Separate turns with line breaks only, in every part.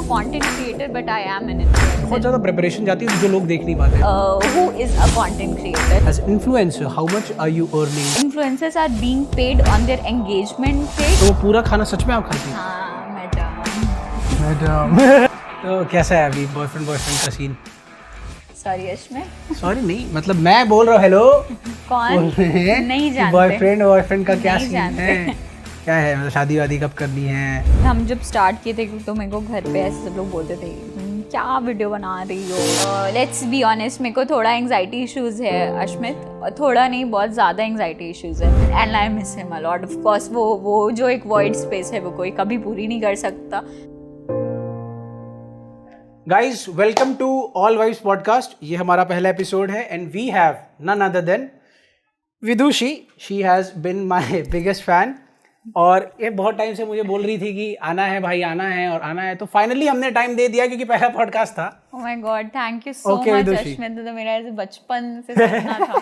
content creator, but I am an influencer.
बहुत ज़्यादा preparation जाती है जो लोग देख नहीं पाते.
Who is a content creator?
As an influencer, how much are you earning?
Influencers are being paid on their engagement page.
तो वो पूरा खाना सच में आप खाती हैं?
हाँ, मैडम.
तो कैसा है अभी बॉयफ्रेंड का सीन?
सॉरी अश्मित.
सॉरी नहीं, मतलब मैं बोल रहा हूँ हेलो.
कौन? नहीं जानते.
बॉयफ्रेंड का क्या
नहीं
सीन
जानते.
है? क्या है, मतलब शादी वादी कब करनी है?
हम जब स्टार्ट किए थे तो मेरे को घर पे ऐसे सब लोग बोलते थे क्या वीडियो बना रही हो. लेट्स बी ऑनेस्ट, मेरे को थोड़ा एंग्जाइटी इश्यूज है अश्मित. थोड़ा नहीं, बहुत ज़्यादा एंग्जाइटी इश्यूज है. And I miss him a lot. Of course वो जो एक वॉइड स्पेस है वो कोई कभी पूरी नहीं कर सकता.
Guys welcome to all vibes podcast. ये हमारा पहला एपिसोड है and we have none other than Vidushi. She has been my biggest fan और ये बहुत टाइम से मुझे बोल रही थी कि आना है भाई, आना है और आना है. तो फाइनली हमने टाइम दे दिया क्योंकि पहला पॉडकास्ट था.
Oh my god, thank you so
Okay,
much
Vidushi.
Ashmit. तो मेरा ऐसे बचपन से सपना था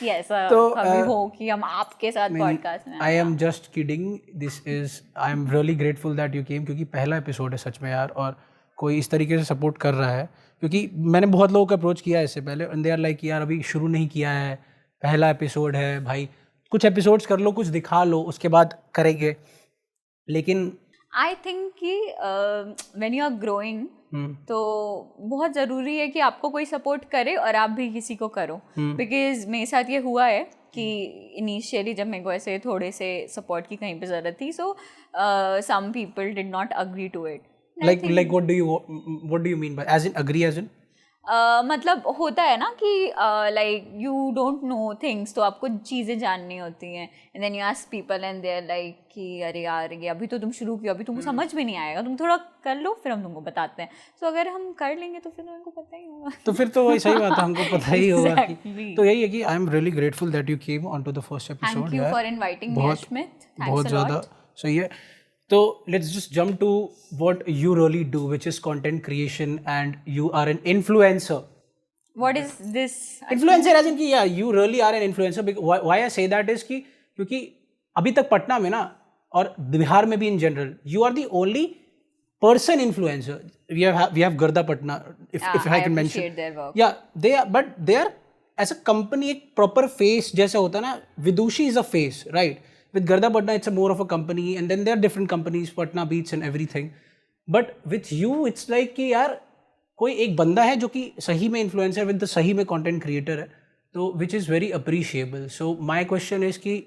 कि ऐसा
तो,
कभी हो कि हम आपके साथ पॉडकास्ट में.
आई am just kidding. This is I am really grateful that you केम क्योंकि पहला एपिसोड है सच में यार. और कोई इस तरीके से सपोर्ट कर रहा है क्योंकि मैंने बहुत लोगों को अप्रोच किया है इससे पहले एंड दे आर लाइक यार अभी शुरू नहीं किया है, पहला एपिसोड है भाई, कुछ एपिसोड्स कर लो, कुछ दिखा लो, उसके बाद करेंगे. लेकिन
आई थिंक कि व्हेन यू आर ग्रोइंग तो बहुत ज़रूरी है कि आपको कोई सपोर्ट करे और आप भी किसी को करो. बिकॉज मेरे साथ ये हुआ है कि इनिशियली जब मेरे को ऐसे थोड़े से सपोर्ट की कहीं पे ज़रूरत थी, so some people did not agree to it.
like what do you mean by as in agree as in?
मतलब होता है ना कि like you don't know things, तो आपको चीज़ें जाननी होती हैं and then you ask people and they are like कि अरे यार ये अभी तो तुम शुरू किया, अभी तुमको समझ में नहीं आएगा, तुम थोड़ा कर लो फिर हम तुमको बताते हैं. सो अगर हम कर लेंगे तो फिर तुमको पता ही होगा.
तो फिर तो वही सही बात है, हमको पता ही होगा.
Exactly.
तो यही है कि I am really grateful that you came on to the first episode.
Thank you for inviting me Ashmit.
बहुत ज़्यादा सही है. तो let's just jump to what you really do which is content creation and you are an influencer.
What is this?
Influencer as in कि या you really are an influencer. Why I say that is कि क्योंकि अभी तक पटना में ना और बिहार में भी in general you are the only person influencer. We have Garda Patna, if I can mention.
appreciate their work.
Yeah, they are as a company एक proper face जैसा होता है ना. Vidushi is a face, right? With Garda Patna it's a more of a company and then there are different companies, Patna Beats and everything. But with you it's like कि यार कोई एक बंदा है जो कि सही में influencer with the सही में content creator है, तो which is very appreciable. So my question is कि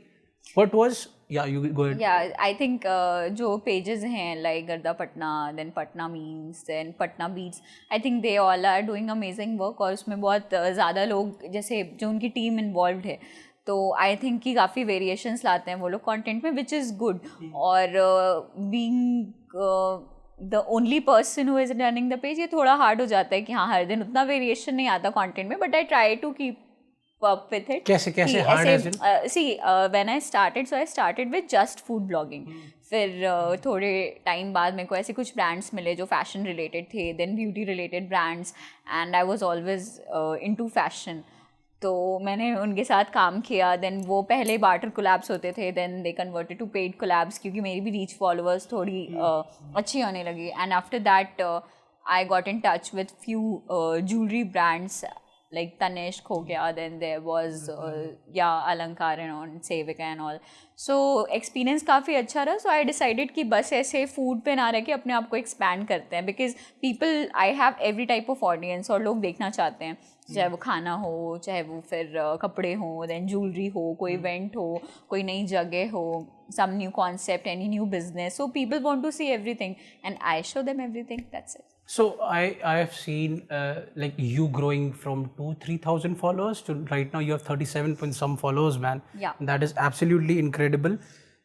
what was you go ahead.
Yeah, I think जो pages हैं like Garda Patna, then Patna Memes, then Patna Beats, I think they all are doing amazing work. और उसमें बहुत ज़्यादा लोग जैसे जो उनकी टीम इन्वॉल्व है, तो आई थिंक कि काफ़ी वेरिएशंस लाते हैं वो लोग कंटेंट में, विच इज़ गुड. और being the only person who is running the page, ये थोड़ा हार्ड हो जाता है कि हाँ हर दिन उतना वेरिएशन नहीं आता कंटेंट में, but I try to keep up with it.
कैसे hard as in?
See, when I started with just food blogging. फिर थोड़े टाइम बाद मेरे को ऐसे कुछ ब्रांड्स मिले जो फैशन रिलेटेड थे, then beauty related brands, and I was always into fashion. तो मैंने उनके साथ काम किया. देन वो पहले बार्टर कोलैब्स होते थे, then they converted to paid collabs क्योंकि मेरी भी रीच फॉलोअर्स थोड़ी अच्छी होने लगी. And after that I got in touch with few jewellery brands like Tanishq हो गया, then there was Alankar and on Sevika and all. So experience काफ़ी अच्छा रहा. So I decided कि बस ऐसे food पे ना रह के अपने आप को expand करते हैं, because people, I have every type of audience और लोग देखना चाहते हैं, चाहे वो खाना हो, चाहे वो फिर कपड़े हो, then jewelry हो, कोई event हो, कोई नई जगह हो, some new concept, any new business. So people want to see everything and I show them everything. That's it.
So I have seen like you growing from 2,000-3,000 followers to right now you have 37 point some followers, man.
Yeah.
That is absolutely incredible.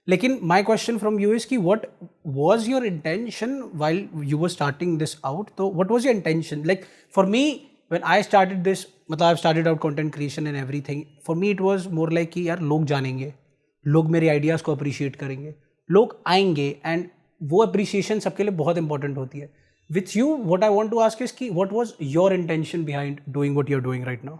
लेकिन my question from you is कि what was your intention while you were starting this out? So what was your intention? Like for me when I started this, मतलब I've started out content creation and everything. For me it was more like कि यार लोग जानेंगे, लोग मेरे ideas को appreciate करेंगे, लोग आएंगे and वो appreciation सबके लिए बहुत important होती है. With you, what I want to ask is कि what was your intention behind doing what you're doing right now?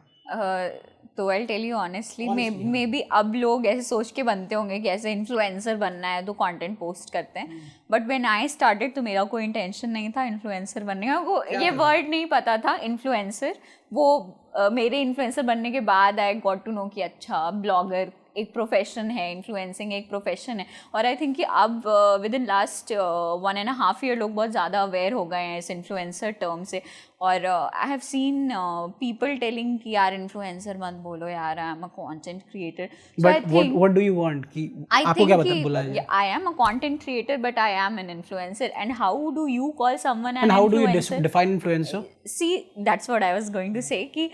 तो I tell you honestly maybe अब लोग ऐसे सोच के बनते होंगे कि ऐसे इन्फ्लुएंसर बनना है तो कंटेंट पोस्ट करते हैं, बट व्हेन आई स्टार्टेड तो मेरा कोई इंटेंशन नहीं था इन्फ्लुएंसर बनने का। वो ये वर्ड नहीं पता था इन्फ्लुएंसर, वो मेरे इन्फ्लुएंसर बनने के बाद आई गॉट टू नो कि अच्छा ब्लॉगर एक प्रोफेशन है, इन्फ्लुएंसिंग एक प्रोफेशन है। और आई थिंक कि अब विद इन लास्ट 1.5 ईयर लोग बहुत ज़्यादा अवेयर हो गए हैं इस इन्फ्लुएंसर टर्म से। और I have seen people telling कि यार इन्फ्लुएंसर मत बोलो यार, I am a content creator.
But what do you want कि आपको क्या मतलब बोला है?
I am a content creator but I am an influencer, and how do you call someone an
and how do you
influencer?
Define influencer?
See, that's what I was going to say कि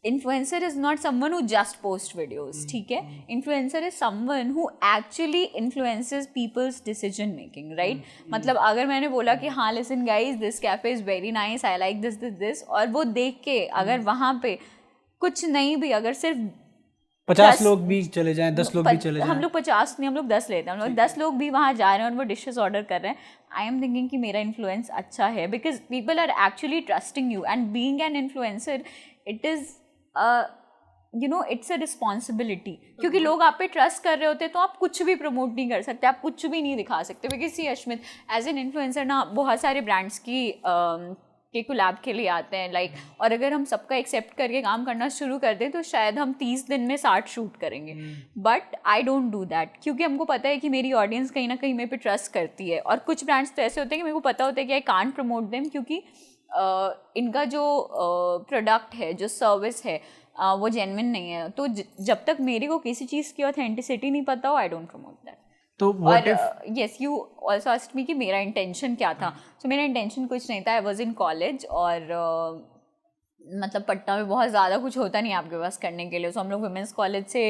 influencer is not someone who just posts videos, ठीक है? Influencer is someone who actually influences people's decision making, right? मतलब अगर मैंने बोला कि हाँ listen guys, this cafe is very nice, I like this, और वो देख के अगर वहाँ पे कुछ नहीं भी, अगर सिर्फ
50 लोग भी चले जाएं, 10 लोग भी चले जाएं,
हम लोग 50 नहीं, हम लोग 10 लेते हैं, हम लोग 10 लोग भी वहाँ जा रहे हैं और वो डिशेस ऑर्डर कर रहे हैं, आई एम थिंकिंग कि मेरा इन्फ्लुएंस अच्छा है, because people are actually trusting you, and being an influencer it is you know it's a responsibility, क्योंकि लोग आप पे ट्रस्ट कर रहे होते हैं तो आप कुछ भी प्रमोट नहीं कर सकते, आप कुछ भी नहीं दिखा सकते। Because see Ashmit as an influencer ना बहुत सारे ब्रांड्स की के कोलैब के लिए आते हैं लाइक, और अगर हम सबका एक्सेप्ट करके काम करना शुरू कर दें तो शायद हम 30 दिन में 60 शूट करेंगे, but I don't do that, क्योंकि हमको पता है कि मेरी ऑडियंस कहीं ना कहीं मेरे पे ट्रस्ट करती है। और कुछ ब्रांड्स तो ऐसे होते हैं कि मेरे को पता होता है कि आई कांट प्रमोट देम, क्योंकि इनका जो प्रोडक्ट है, जो सर्विस है, वो जेन्युइन नहीं है। तो जब तक मेरे को किसी चीज़ की ऑथेंटिसिटी नहीं पता हो, आई डोंट प्रमोट दैट।
तो
और yes, you also asked me कि मेरा इंटेंशन क्या था। सो मेरा इंटेंशन कुछ नहीं था, आई वॉज इन कॉलेज, और मतलब पटना में बहुत ज़्यादा कुछ होता नहीं आपके पास करने के लिए। सो हम लोग वुमेंस कॉलेज से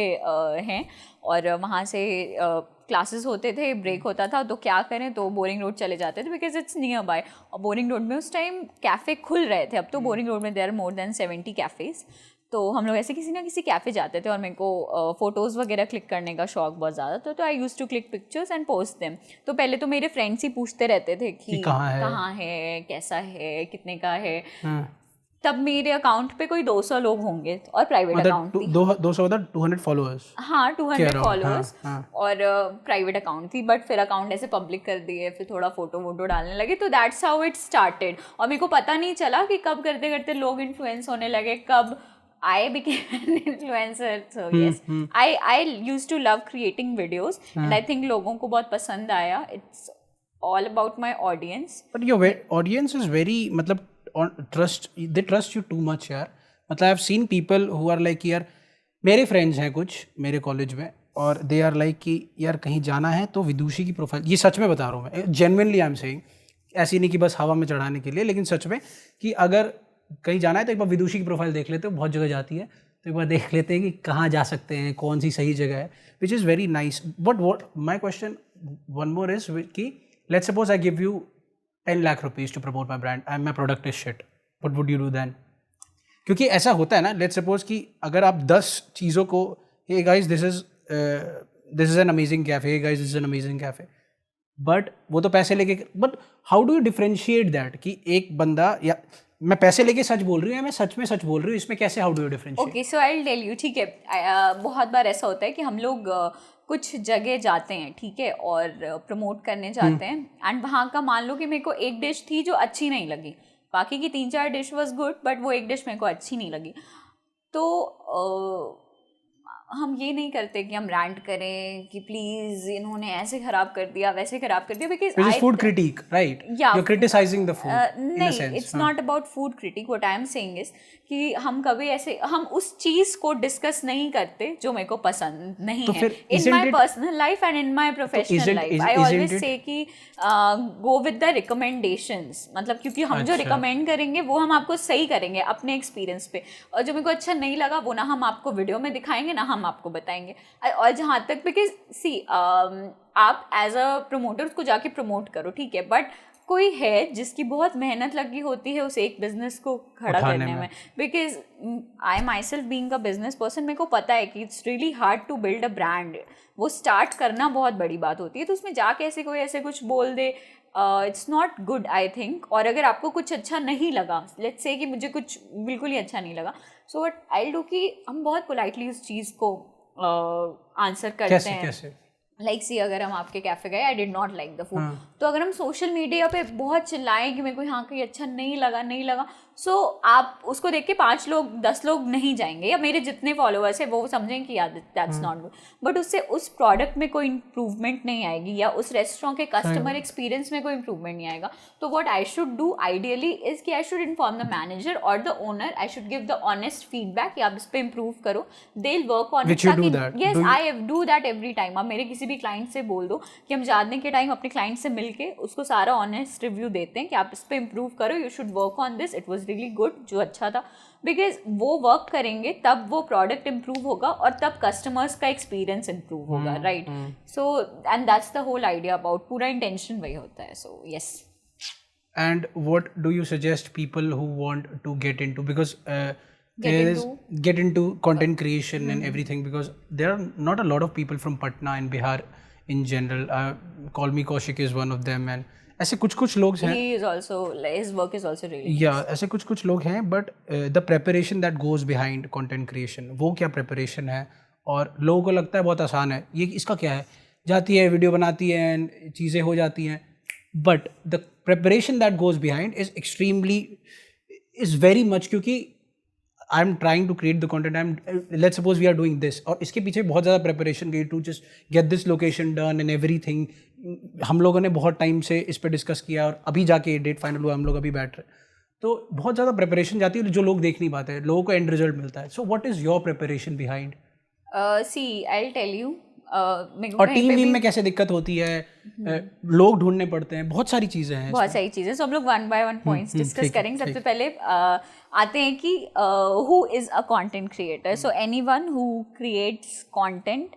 हैं, और वहाँ से क्लासेस होते थे, ब्रेक होता था, तो क्या करें, तो बोरिंग रोड चले जाते थे बिकॉज इट्स नियर बाय। और बोरिंग रोड में उस टाइम कैफ़े खुल रहे थे, अब तो बोरिंग रोड में there are more than 70 cafes. तो हम लोग ऐसे किसी ना किसी कैफ़े जाते थे, और मेरे को फ़ोटोज़ वगैरह क्लिक करने का शौक बहुत ज़्यादा था, तो I use to click pictures and post them. तो पहले तो मेरे फ्रेंड्स ही पूछते रहते थे कि कहाँ है, कैसा है, कितने का है। तब मेरे अकाउंट पे कोई 200 लोग होंगे, और प्राइवेट अकाउंट थी।
200 मतलब 200 फॉलोअर्स?
हाँ, 200 फॉलोअर्स, और प्राइवेट अकाउंट थी, बट फिर अकाउंट ऐसे पब्लिक कर दिए, फिर थोड़ा फोटो वोटो डालने लगे, तो दैट्स हाउ इट स्टार्टेड। और मेरे को पता नहीं चला कि कब करते करते लोग इन्फ्लुएंस होने लगे, कब I became an influencer. So yes, I used to love creating videos, and I think लोगों को बहुत पसंद आया. It's all about my audience.
But your audience is very मतलब they trust you too much यार. मतलब I've seen people who are like यार, मेरे फ्रेंड्स हैं कुछ मेरे कॉलेज में, और they are like कि यार कहीं जाना है तो विदुषी की प्रोफाइल, ये सच में बता रहा हूँ मैं, genuinely I'm saying, ऐसी नहीं कि बस हवा में चढ़ाने के लिए, लेकिन सच में कि अगर कहीं जाना है तो एक बार विदुषी की प्रोफाइल देख लेते हो, बहुत जगह जाती है, तो एक बार देख लेते हैं कि कहाँ जा सकते हैं, कौन सी सही जगह है, which is very nice. But what my question one more is कि let's suppose I give you 10 lakh rupees to promote my brand and my product is shit, what would you do then? क्योंकि ऐसा होता है ना, let's suppose कि अगर आप 10 चीज़ों को, hey guys this is an amazing cafe, hey guys this is an amazing cafe, but वो तो पैसे लेके, but how do you differentiate that कि एक बंदा, या मैं पैसे लेके सच बोल रही हूँ या मैं सच में सच बोल रही हूँ, इसमें कैसे, how do you differentiate?
Okay, so I will tell you, ठीक है। बहुत बार ऐसा होता है कि हम लोग कुछ जगह जाते हैं, ठीक है, और प्रमोट करने जाते हैं, एंड वहाँ का मान लो कि मेरे को एक डिश थी जो अच्छी नहीं लगी, बाकी की 3-4 डिश वॉज गुड, बट वो एक डिश मेरे को अच्छी नहीं लगी, तो हम ये नहीं करते कि हम रैंट करें कि प्लीज इन्होंने ऐसे खराब कर दिया, वैसे खराब कर दिया, because
food critic, right? You are criticising the food.
नहीं, it's not about food critic. What I am saying is कि हम कभी ऐसे, हम उस चीज को डिस्कस नहीं करते जो मेरे को पसंद नहीं है in my personal life and in my professional life. I always say कि गो विद द रिकमेंडेशंस, मतलब क्योंकि हम जो रिकमेंड करेंगे वो हम आपको सही करेंगे अपने एक्सपीरियंस पे, और जो मेरे को अच्छा नहीं लगा वो ना हम आपको वीडियो में दिखाएंगे ना हम आपको बताएंगे। और जहाँ तक, बिकॉज सी आप एज अ प्रमोटर उसको जाके प्रमोट करो, ठीक है, बट कोई है जिसकी बहुत मेहनत लगी होती है उस एक बिजनेस को खड़ा करने में, because I myself being a business person, मेरे को पता है कि it's really hard to build a brand. वो स्टार्ट करना बहुत बड़ी बात होती है, तो उसमें जाके ऐसे कोई ऐसे कुछ बोल दे, it's not good I think. और अगर आपको कुछ अच्छा नहीं लगा, लेट्स से कि मुझे कुछ बिल्कुल ही अच्छा नहीं लगा, सो व्हाट आई डू कि हम बहुत पोलाइटली उस चीज़ को आंसर करते हैं.
कैसे
लाइक सी अगर हम आपके कैफे गए, I did not like the food, तो अगर हम सोशल मीडिया पे बहुत चिल्लाएं कि मेरे को यहाँ कहीं अच्छा नहीं लगा, सो आप उसको देख के 5 लोग 10 लोग नहीं जाएंगे, या मेरे जितने फॉलोअर्स है वो समझेंगे कि यार दैट्स नॉट गुड, बट उससे उस प्रोडक्ट में कोई इंप्रूवमेंट नहीं आएगी, या उस रेस्टोरेंट के कस्टमर एक्सपीरियंस में कोई इंप्रूवमेंट नहीं आएगा. तो what I should do ideally is कि I should inform the manager और the owner, I should give the honest feedback कि आप इस पर इंप्रूव करो, they will work on it. Yes, I do that every time. आप मेरे किसी भी क्लाइंट से बोल दो कि हम जाने के टाइम अपने क्लाइंट से मिलके उसको सारा ऑनेस्ट रिव्यू देते हैं कि आप इस पर इंप्रूव करो, you should work on this, it was really good, जो अच्छा था. बिकॉज वो वर्क करेंगे तब वो प्रोडक्ट इम्प्रूव होगा और तब कस्टमर्स का एक्सपीरियंस इम्प्रूव होगा, right. So and that's the whole idea about, पूरा इंटेंशन वही होता है. So yes.
And what do you suggest people who want to get into, because get into content creation and everything, because there are not a lot of people from Patna and Bihar in general. Call me Kaushik is one of them, and ऐसे कुछ लोग हैं.
He is also, his work is also really
yeah, ऐसे कुछ लोग हैं, but the preparation that goes behind content creation, वो क्या preparation है, और लोगों को लगता है बहुत आसान है, ये इसका क्या है, जाती है वीडियो बनाती है and चीज़ें हो जाती हैं, but the preparation that goes behind is very much, क्योंकि I'm trying to create the content, let's suppose we are doing this, और इसके पीछे बहुत ज़्यादा preparation गई to just get this location done and everything. हम लोगों ने बहुत टाइम से इस पर डिस्कस किया और अभी जाके डेट फाइनल हुआ, हम लोग अभी बैठ रहे, तो बहुत ज़्यादा प्रिपरेशन जाती है जो लोग देख नहीं पाते, लोगों को एंड रिजल्ट मिलता है. So what is your preparation behind?
See I will tell you.
और टीम में कैसे दिक्कत होती है, लोग ढूंढने पड़ते हैं, बहुत सारी चीज़ें हैं,
बहुत सारी चीज़ें. सो हम लोग 1 by 1 पॉइंट्स डिस्कस करेंगे. सबसे पहले आते हैं कि who is a content creator. So anyone who creates content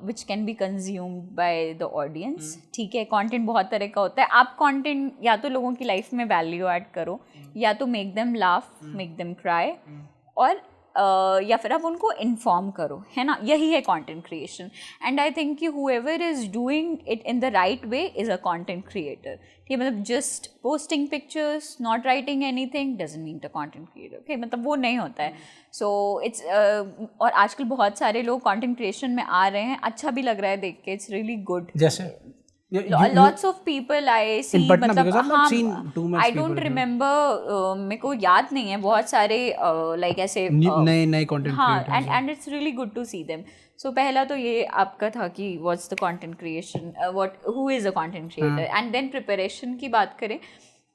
which can be consumed by the audience. ठीक है, कंटेंट बहुत तरह का होता है. आप कंटेंट या तो लोगों की लाइफ में वैल्यू ऐड करो, या तो make them laugh, make them cry, और या फिर आप उनको इन्फॉर्म करो, है ना. यही है content creation. And I think कि whoever is doing it in the right way is a content creator. ठीक है, मतलब just posting pictures, not writing anything doesn't mean the content creator. Okay, मतलब वो नहीं होता है. सो इट्स और आजकल बहुत सारे लोग कंटेंट क्रिएशन में आ रहे हैं, अच्छा भी लग रहा है देख के, इट्स रियली गुड.
जैसे
lots of people I see,
मतलब हाँ,
I don't remember, मेरे को याद नहीं है बहुत सारे like ऐसे
नए content
हाँ, and it's really good to see them. So पहला तो ये आपका था कि what's the content creation, who is a content creator, and then preparation की बात करें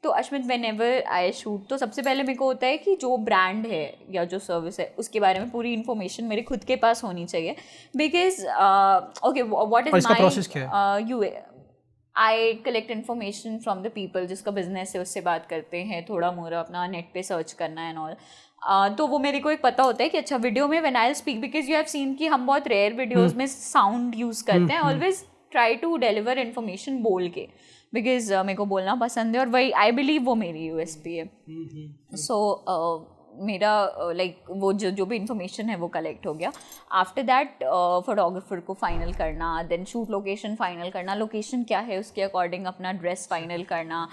तो अश्मित whenever I shoot, तो सबसे पहले मेरे को होता है कि जो ब्रांड है या जो सर्विस है उसके बारे में पूरी इन्फॉर्मेशन मेरे खुद के पास होनी चाहिए. Because okay, what is my I collect information from the people जिसका बिजनेस है, उससे बात करते हैं, थोड़ा मोड़ा अपना नेट पे सर्च करना है एंड ऑल. तो वो मेरे को एक पता होता है कि अच्छा वीडियो में when I speak, because you have seen कि हम बहुत रेयर वीडियोस में साउंड यूज़ करते हैं. Always try to deliver information बोल के, बिकॉज मेरे को बोलना पसंद है और वही आई बिलीव वो मेरी USP है. सो मेरा लाइक वो जो भी इंफॉर्मेशन है वो कलेक्ट हो गया. आफ्टर दैट फोटोग्राफर को फाइनल करना, देन शूट लोकेशन फाइनल करना, लोकेशन क्या है उसके अकॉर्डिंग अपना ड्रेस फाइनल करना,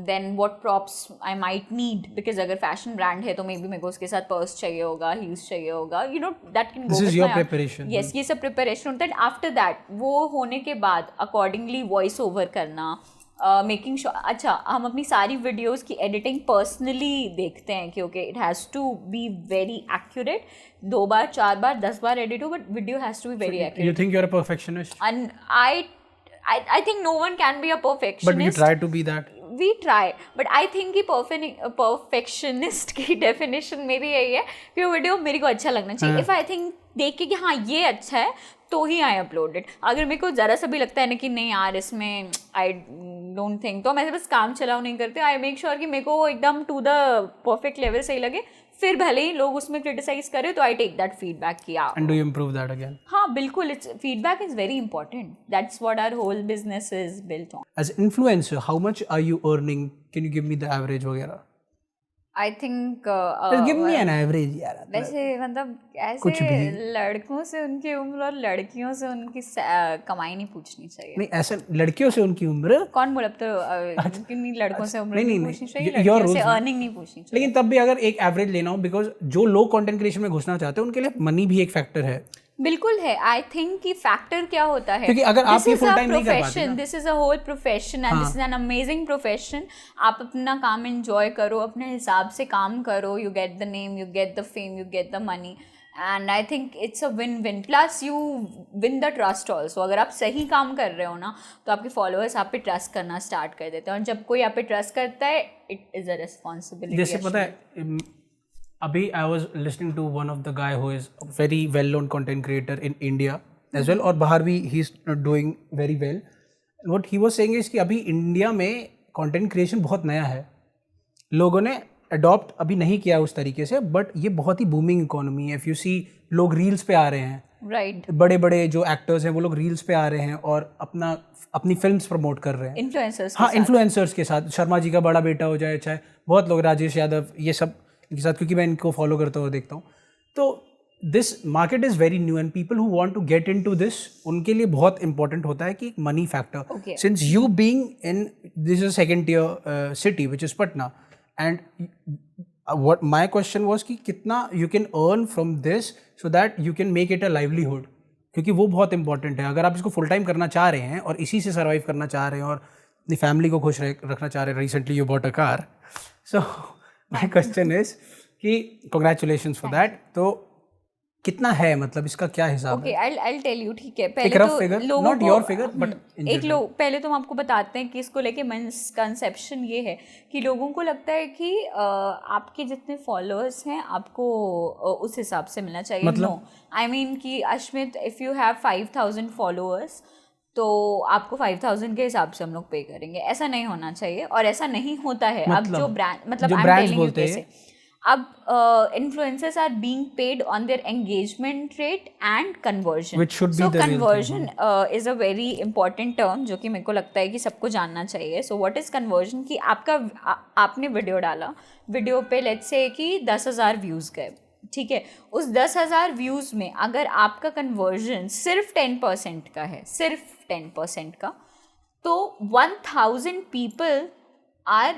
then what props I might need, because अगर फैशन ब्रांड है तो मे बी मेरे को उसके साथ पर्स चाहिए होगा, हील्स चाहिए होगा, you know that can go with
preparation.
Yes, ये सब प्रिपरेशन होता है. आफ्टर दैट वो होने के बाद अकॉर्डिंगली वॉइस ओवर करना, मेकिंग श्योर. अच्छा, हम अपनी सारी वीडियोस की एडिटिंग पर्सनली देखते हैं कि okay it has to be very accurate. 2 बार 4 बार 10 बार एडिट हो, but video has to be very accurate.
You think you're a perfectionist?
And I think no one can be a perfectionist.
But you try to be that.
We try, but I think कि perfectionist की definition मेरी यही है कि वो video मेरे को अच्छा लगना चाहिए. If I think देख के कि हाँ ये अच्छा है तो ही आई अपलोड इट. अगर मेरे को ज़रा सा भी लगता है ना कि नहीं यार इसमें आई डोंट थिंक, तो मैं बस काम चलाओ नहीं करते. आई मेक श्योर कि मेरे को एकदम टू द परफेक्ट लेवल सही लगे, फिर भले ही लोग उसमें क्रिटिसाइज करें तो आई टेक दैट फीडबैक किया.
And do you improve that again?
हाँ बिल्कुल, it's feedback is very important. That's what our whole business is built on.
As influencer how much are you earning? Can you give me the average वगैरह?
I think
give me an average यार,
वैसे मतलब
कुछ
ऐसे लड़कों से उनकी उम्र और लड़कियों से उनकी कमाई नहीं पूछनी चाहिए.
नहीं ऐसा लड़कियों से उनकी उम्र,
कौन बोला? अब तो किन्हीं लड़कों से उम्र नहीं पूछनी चाहिए,
your
लड़कियों से
rules हैं.
अर्निंग नहीं पूछनी चाहिए.
लेकिन तब भी अगर एक एवरेज लेना हो, बिकॉज जो लोग कंटेंट क्रिएशन में घुसना चाहते हैं उनके लिए मनी भी एक फैक्टर है.
बिल्कुल है. आई थिंक कि फैक्टर क्या होता है,
क्योंकि अगर आप ये फुल टाइम नहीं कर पाते ना,
this is a whole profession and this is an amazing profession. आप अपना काम एंजॉय करो, अपने हिसाब से काम करो, you get the name, you get the fame, you get the money, and I think it's a win win. Plus you win the trust also. अगर आप सही काम कर रहे हो ना, तो आपके फॉलोअर्स आप पे ट्रस्ट करना स्टार्ट कर देते हैं, और जब कोई आप पे ट्रस्ट करता है, इट इज़ अ रिस्पॉन्सिबिलिटी.
जैसे पता है, अभी I was listening to one of the guy who is very well known content creator in India as well, और बाहर भी he is doing very well. What he was saying is कि अभी India में कंटेंट क्रिएशन बहुत नया है, लोगों ने अडॉप्ट अभी नहीं किया उस तरीके से, बट ये बहुत ही बूमिंग इकोनॉमी है. इफ़ यू सी, लोग रील्स पे आ रहे हैं,
राइट.
बड़े बड़े जो एक्टर्स हैं वो लोग रील्स पे आ रहे हैं और अपनी फिल्म्स प्रमोट कर रहे हैं.
इन्फ्लुएंसर्स.
हाँ, इन्फ्लुएंसर्स के साथ. शर्मा जी का बड़ा बेटा हो जाए, चाहे बहुत लोग, राजेश यादव, ये सब के साथ, क्योंकि मैं इनको फॉलो करता हुआ देखता हूँ. तो this market is very new and people who want to get into this, उनके लिए बहुत इंपॉर्टेंट होता है कि money factor. Since you being in this is second tier city which is Patna, and what my question was कि कितना you can earn from this so that you can make it a livelihood, क्योंकि वो बहुत important है. अगर आप इसको full time करना चाह रहे हैं और इसी से सर्वाइव करना चाह रहे हैं और अपनी फैमिली को खुश रखना चाह रहे हैं, recently you bought a car, so my question is कि कंग्रेचुलेशंस फॉर दैट. तो कितना है, मतलब इसका क्या हिसाब है?
Okay, I tell you. ठीक है, पहले
एक रफ
तो
फिगर,
लोगों
नॉट
को
योर फिगर बट
एक लोग पहले तो हम आपको बताते हैं कि इसको लेके मिसकंसेप्शन ये है कि लोगों को लगता है कि आपके जितने फॉलोअर्स हैं आपको उस हिसाब से मिलना चाहिए. नो, आई मीन कि Ashmit, if you have 5000 followers तो आपको 5000 के हिसाब से हम लोग पे करेंगे. ऐसा नहीं होना चाहिए और ऐसा नहीं होता है. अब जो ब्रांड, मतलब आई एम टेलिंग यू कैसे, अब influencers are being paid on their engagement rate and conversion. So conversion is a very important term जो कि मेरे को लगता है कि सबको जानना चाहिए. So what is conversion? कि आपने वीडियो डाला, वीडियो पे लेट्स से कि 10,000 व्यूज़ गए, ठीक है. उस 10,000 व्यूज़ में अगर आपका कन्वर्जन सिर्फ 10% का है, सिर्फ 10% का, तो 1000 पीपल आर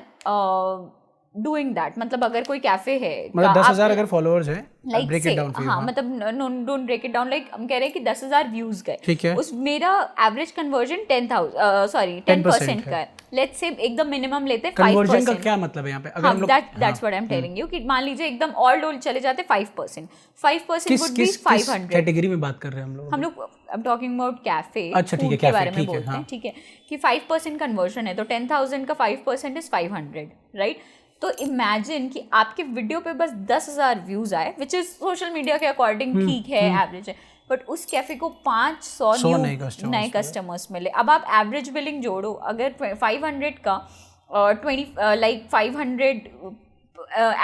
डूइंग दैट. मतलब अगर कोई कैफे है,
मतलब 10,000 अगर फॉलोअर्स हैं,
लाइक
ब्रेक इट डाउन.
हाँ, मतलब don't break it down. Like हम कह रहे हैं कि 10,000 व्यूज गए,
ठीक है,
उस मेरा एवरेज कन्वर्जन 10% का है. लेट्स से एकदम मिनिमम लेते हैं 5%.
कन्वर्जन का क्या मतलब है यहाँ पे? अगर हम लोग,
that's what I am telling you, कि मान लीजिए एकदम ऑल डोल चले जाते 5%. 5% वुड बी 500.
कैटेगरी में बात कर रहे हैं हम लोग
अब टॉकिंग अबाउट कैफे,
अच्छा ठीक है,
के बारे में बोलते हैं, ठीक है, कि 5% कन्वर्जन है तो 10,000 का 5% इज 500, राइट. तो इमेजिन कि आपके वीडियो पे बस 10,000 व्यूज आए, विच इज सोशल मीडिया के अकॉर्डिंग ठीक है, एवरेज है, बट उस कैफे को 500 नए कस्टमर्स मिले. अब आप एवरेज बिलिंग जोड़ो, अगर 500 का 500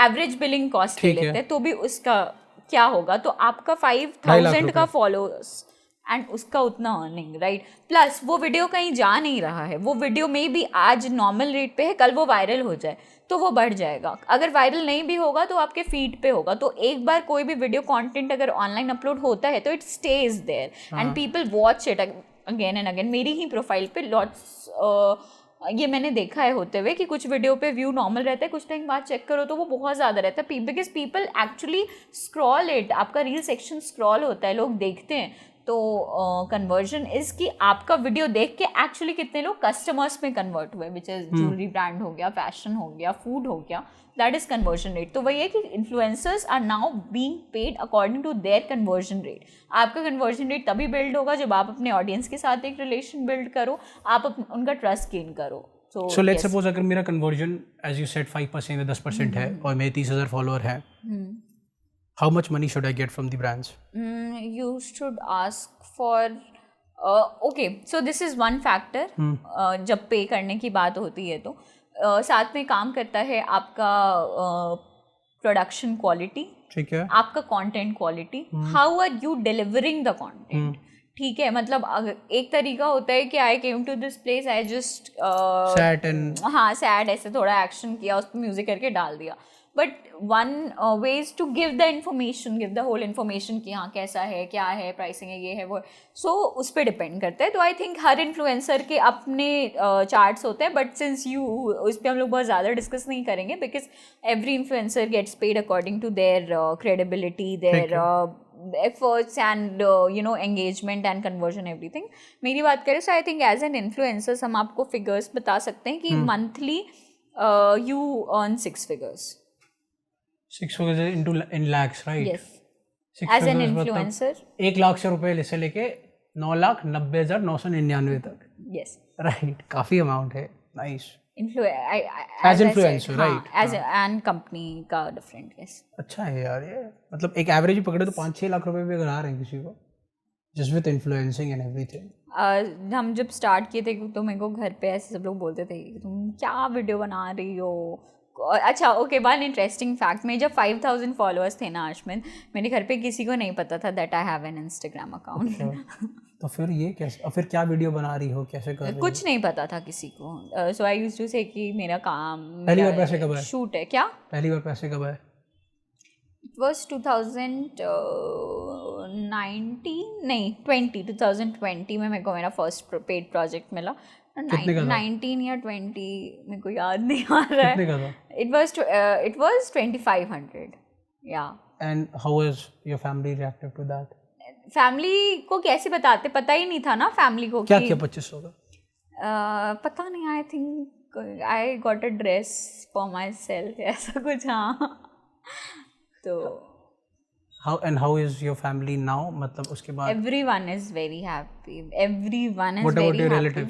एवरेज बिलिंग कॉस्ट ले लेते हैं तो भी उसका क्या होगा. तो आपका 5,000 का फॉलोअर्स एंड उसका उतना अर्निंग, राइट. प्लस वो वीडियो कहीं जा नहीं रहा है, वो वीडियो में भी आज नॉर्मल रेट पे है, कल वो वायरल हो जाए तो वो बढ़ जाएगा. अगर वायरल नहीं भी होगा तो आपके फीड पे होगा. तो एक बार कोई भी वीडियो कंटेंट अगर ऑनलाइन अपलोड होता है तो it stays there and people watch it again and again. मेरी ही प्रोफाइल पे लॉट्स ये मैंने देखा है होते हुए कि कुछ वीडियो पे व्यू नॉर्मल रहता है, कुछ टाइम बाद चेक करो तो वो बहुत ज़्यादा रहता है, because people actually scroll it. आपका रील सेक्शन स्क्रॉल होता है, लोग देखते हैं. तो कन्वर्जन इज कि आपका वीडियो देख के एक्चुअली कितने लोग कस्टमर्स में कन्वर्ट हुए, विच इज ज्वेलरी ब्रांड हो गया, फैशन हो गया, फूड हो गया, दैट इज कन्वर्जन रेट. तो वही है कि influencers are now being paid according to their conversion rate. आपका कन्वर्जन रेट तभी बिल्ड होगा जब आप अपने ऑडियंस के साथ एक रिलेशन बिल्ड करो, आप उनका ट्रस्ट गेन करो.
सो लेट्स सपोज अगर मेरा कन्वर्जन एज यू सेड 5% या 10% है और मेरे 30,000 फॉलोअर हैं, how much money should I get from the brands?
You should ask for okay, so this is one factor. जब पे करने की बात होती है तो साथ में काम करता है आपका प्रोडक्शन क्वालिटी, ठीक है, आपका content quality, how are you delivering the content. ठीक है, मतलब एक तरीका होता है कि I came to this place, I just sat ऐसे थोड़ा एक्शन किया, उस पर म्यूजिक करके डाल दिया. But one way is to give the information, give the whole information कि हाँ कैसा है, क्या है, प्राइसिंग है, ये है वो, सो उस पर डिपेंड करता है. तो आई थिंक हर इन्फ्लुएंसर के अपने चार्ट्स होते हैं, बट सिंस यू उस पर हम लोग बहुत ज़्यादा डिस्कस नहीं करेंगे because every influencer gets paid according to their credibility, their efforts and engagement and conversion everything. मेरी बात करें, so I think as an influencer हम आपको figures बता सकते हैं कि monthly you earn 6 figures.
6 figures in lakhs, right?
Yes. As an influencer.
1 lakh से रुपए से लेके 9,90,999 तक.
Yes.
Right. काफी amount है. Nice.
As influencer, right? As and company का different, yes.
अच्छा है यार ये, मतलब एक एवरेज पकड़े तो 5-6 लाख रुपए भी अगर आ रहे हैं किसी को, just with influencing and everything.
हम जब स्टार्ट किए थे तो मेरे को घर पे ऐसे सब लोग बोलते थे तुम क्या वीडियो बना रही हो. अच्छा ओके, वन इंटरेस्टिंग फैक्ट, मेरे जब 5,000 फॉलोअर्स थे ना अश्मित, मेरे घर पे किसी को नहीं पता था that I have an Instagram account.
तो फिर ये कैसे, और फिर क्या वीडियो बना रही हो, कैसे कर रही हो?
कुछ नहीं पता था किसी को. सो आई यूज्ड टू से कि मेरा काम,
पहली बार पैसे कब आए?
शूट है. क्या
पहली बार पैसे कब आए?
इट वाज 2020 में मेरे को मेरा फर्स्ट पेड प्रोजेक्ट मिला. 19 या 20 मेरे को याद नहीं आ रहा है.
कितने का था?
It was 2,500. Yeah.
And how was your family reacted to that?
Family को कैसे बताते, पता ही नहीं था ना फैमिली को.
क्या किया 2500 का?
पता नहीं, I think I got a dress for my self, ऐसा कुछ. हाँ. तो
how is your family now? मतलब उसके बाद
everyone is very happy. Everyone is
what
very
about your
happy.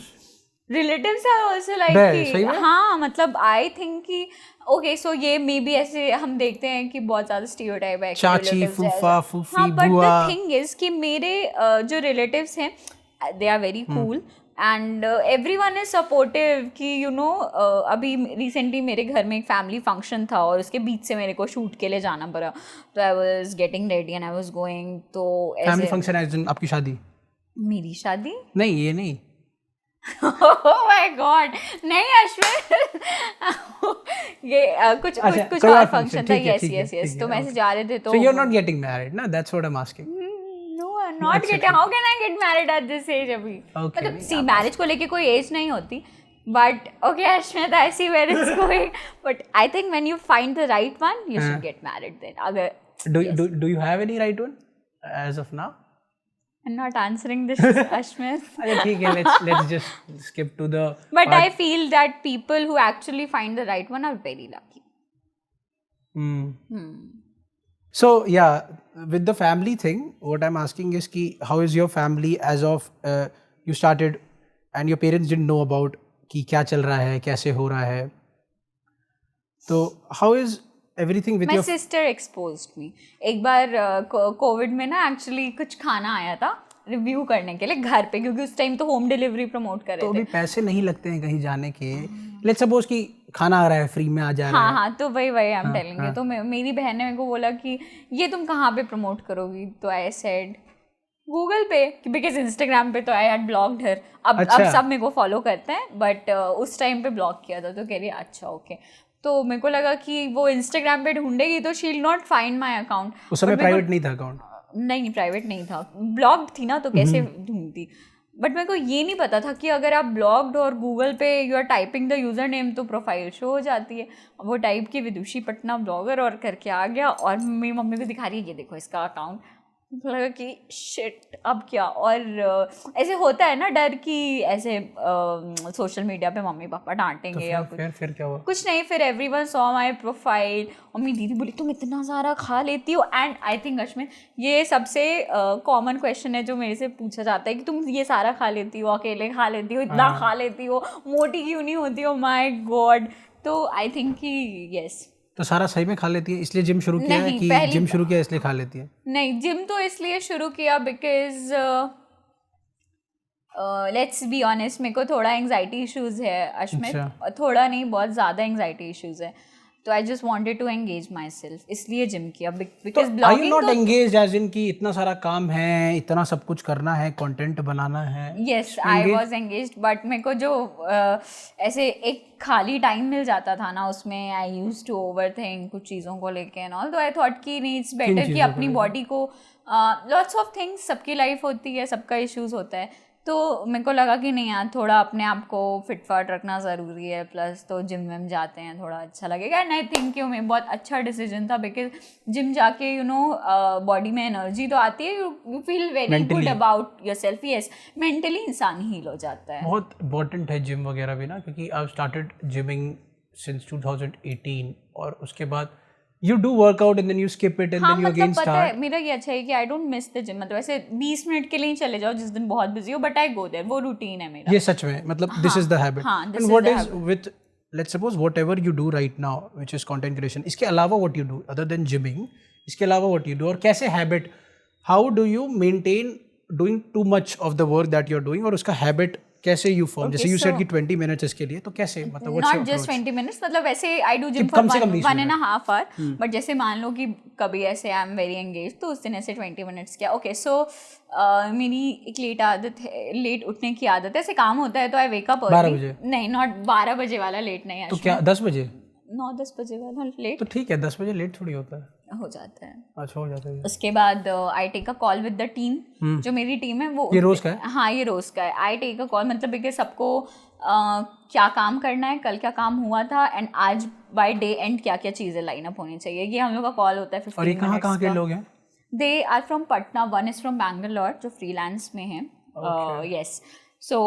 relatives
are also like कि हाँ, मतलब आई थिंक कि ओके सो ये मे बी ऐसे हम देखते हैं कि बहुत ज़्यादा स्टीरियोटाइप है,
चाची, फूफा, फूफी, बुआ.
बट द थिंग इज कि मेरे जो रिलेटिव्स हैं they are very cool and everyone is supportive कि अभी रिसेंटली मेरे घर में एक फैमिली फंक्शन था और उसके बीच से मेरे को शूट के लिए जाना पड़ा. तो I was getting ready and I was going. तो
फैमिली फंक्शन एज इन आपकी शादी?
मेरी शादी
नहीं, ये नहीं.
Oh my God! नहीं अश्विन, ये कुछ और फंक्शन था. yes. तो मैं से जा रहे थे तो.
So you're not getting married, na? That's what I'm asking.
No, I'm not getting. How can I get married at this age अभी? मतलब see, marriage को लेके कोई एज नहीं होती. But okay, Ashmit, I see where it's going. But I think when you find the right one, you should get married then. अगर
do you have any right one as of now?
I'm not answering this, Ashmit.
अच्छा ठीक है, let's just skip to the.
But I feel that people who actually find the right one are very lucky.
So yeah, with the family thing, what I'm asking is कि how is your family as of you started and your parents didn't know about कि क्या चल रहा है, कैसे हो रहा है. तो how is everything with
My
your
sister exposed me. एक बार कोविड में ना एक्चुअली कुछ खाना आया था रिव्यू करने के लिए घर पे, क्योंकि उस टाइम तो होम डिलीवरी प्रमोट कर रहे थे.
तो अभी पैसे नहीं लगते हैं कहीं जाने के. लेट्स सपोज कि खाना आ रहा है, फ्री में आ जा रहा है.
हाँ, तो वही आई एम टेलिंग यू. तो मेरी बहन ने मेरे को बोला कि ये तुम कहाँ पे प्रमोट करोगी. तो आई सेड गूगल पे, बिकॉज इंस्टाग्राम पे तो आई हैड ब्लॉक्ड हर. अब सब मेरे को फॉलो करते हैं बट उस टाइम पे ब्लॉक किया था. तो कह रही अच्छा ओके. तो मेरे को लगा कि वो इंस्टाग्राम पे ढूंढेगी तो she will not find my account.
उस समय प्राइवेट नहीं था अकाउंट?
नहीं, प्राइवेट नहीं था, ब्लॉक्ड थी ना, तो कैसे ढूंढती. बट मेरे को ये नहीं पता था कि अगर आप ब्लॉग्ड और गूगल पे you are typing the user name तो प्रोफाइल शो हो जाती है. वो टाइप की विदुषी पटना ब्लॉगर और करके आ गया और मेरी मम्मी को दिखा रही है ये देखो इसका अकाउंट. लगा कि शिट अब क्या. और ऐसे होता है ना डर कि ऐसे सोशल मीडिया पे मम्मी पापा डांटेंगे
तो
या
फिर क्या हुआ?
कुछ नहीं. फिर everyone saw my profile. Mummy दीदी बोली तुम इतना सारा खा लेती हो. एंड आई थिंक अश्मित ये सबसे कॉमन क्वेश्चन है जो मेरे से पूछा जाता है कि तुम ये सारा खा लेती हो, अकेले खा लेती हो, इतना खा लेती हो, मोटी क्यों नहीं होती हो. My God. तो आई थिंक कि यस.
तो सारा सही में खा लेती है इसलिए जिम शुरू किया है कि जिम शुरू किया इसलिए खा लेती है?
नहीं, जिम तो इसलिए शुरू किया बिकॉज लेट्स बी ऑनेस्ट मेरे को थोड़ा एंग्जाइटी इश्यूज है अश्मित. थोड़ा नहीं, बहुत ज़्यादा एंग्जाइटी इश्यूज है. तो I just wanted to engage myself, इसलिए जिम किया. Because
are you
blogging
not engaged as in कि इतना सारा काम है, इतना सब कुछ करना है, कंटेंट बनाना है?
Yes, I was engaged, but मेरे को जो ऐसे एक खाली टाइम मिल जाता था ना, उसमें आई यूज टू ओवर थिंक कुछ चीज़ों को लेके एंड ऑल. तो आई थॉट कि नहीं, इट्स बेटर कि अपनी बॉडी को, लॉट्स ऑफ थिंग्स, सबकी लाइफ होती है, सबका इश्यूज होता है. तो मेरे को लगा कि नहीं यार, थोड़ा अपने आप को फिट फाट रखना ज़रूरी है. प्लस तो जिम विम जाते हैं, थोड़ा अच्छा लगेगा. एंड आई थिंक यू में बहुत अच्छा डिसीजन था, बिकॉज जिम जाके यू नो बॉडी में एनर्जी तो आती है, you feel very good about your self. Yes, mentally इंसान हील हो जाता है.
बहुत इंपॉर्टेंट है जिम वगैरह भी ना, क्योंकि आई स्टार्टेड जिमिंग सिंस 2018 और उसके बाद you do workout and then you skip it and
हाँ,
then you again
पता
start.
है मेरा ये अच्छा है कि I don't miss the gym. मतलब ऐसे 20 मिनट के लिए ही चले जाओ जिस दिन बहुत बिजी हो, बट आई गो देयर. वो रूटीन है मेरा.
ये सच में, मतलब this is the habit.
हाँ, this
and
is
what
the
is
habit.
with, let's suppose whatever you do right now which is content creation, इसके अलावा what you do other than gymming, इसके अलावा what you do, और कैसे habit, how do you maintain doing too much of the work that you're doing, और उसका habit कैसे you form? जैसे you said कि 20 minutes इसके लिए, तो कैसे, मतलब what's your
not just
approach?
20 minutes, मतलब वैसे I do gym
come
for
से कम 20
1.5 hour. बट जैसे मान लो कि कभी ऐसे आई एम वेरी एंगेज, तो उस दिन ऐसे 20 मिनट्स किया. ओके, सो मेरी एक लेट आदत है, लेट उठने की आदत है. ऐसे काम होता है तो आई वेक अप
12 बजे?
नहीं, नॉट 12 बजे वाला लेट नहीं.
तो क्या 10 बजे?
9-10 बजे वाला लेट
तो ठीक है, 10 बजे लेट थोड़ी होता है.
हो जाता है.
अच्छा, हो जाता है.
उसके बाद I take a call with the team. जो मेरी टीम है वो
ये रोज का है?
हाँ, ये रोज का है. आई टेक अ कॉल, मतलब बिकॉज सबको क्या काम करना है, कल क्या काम हुआ था, एंड आज बाय डे एंड क्या क्या चीज़ें लाइन अप होनी चाहिए. ये हम लोग का कॉल होता है 15
और ये कहाँ के लोग हैं?
They are from Patna, one is from Bangalore जो फ्रीलांस में है. यस, सो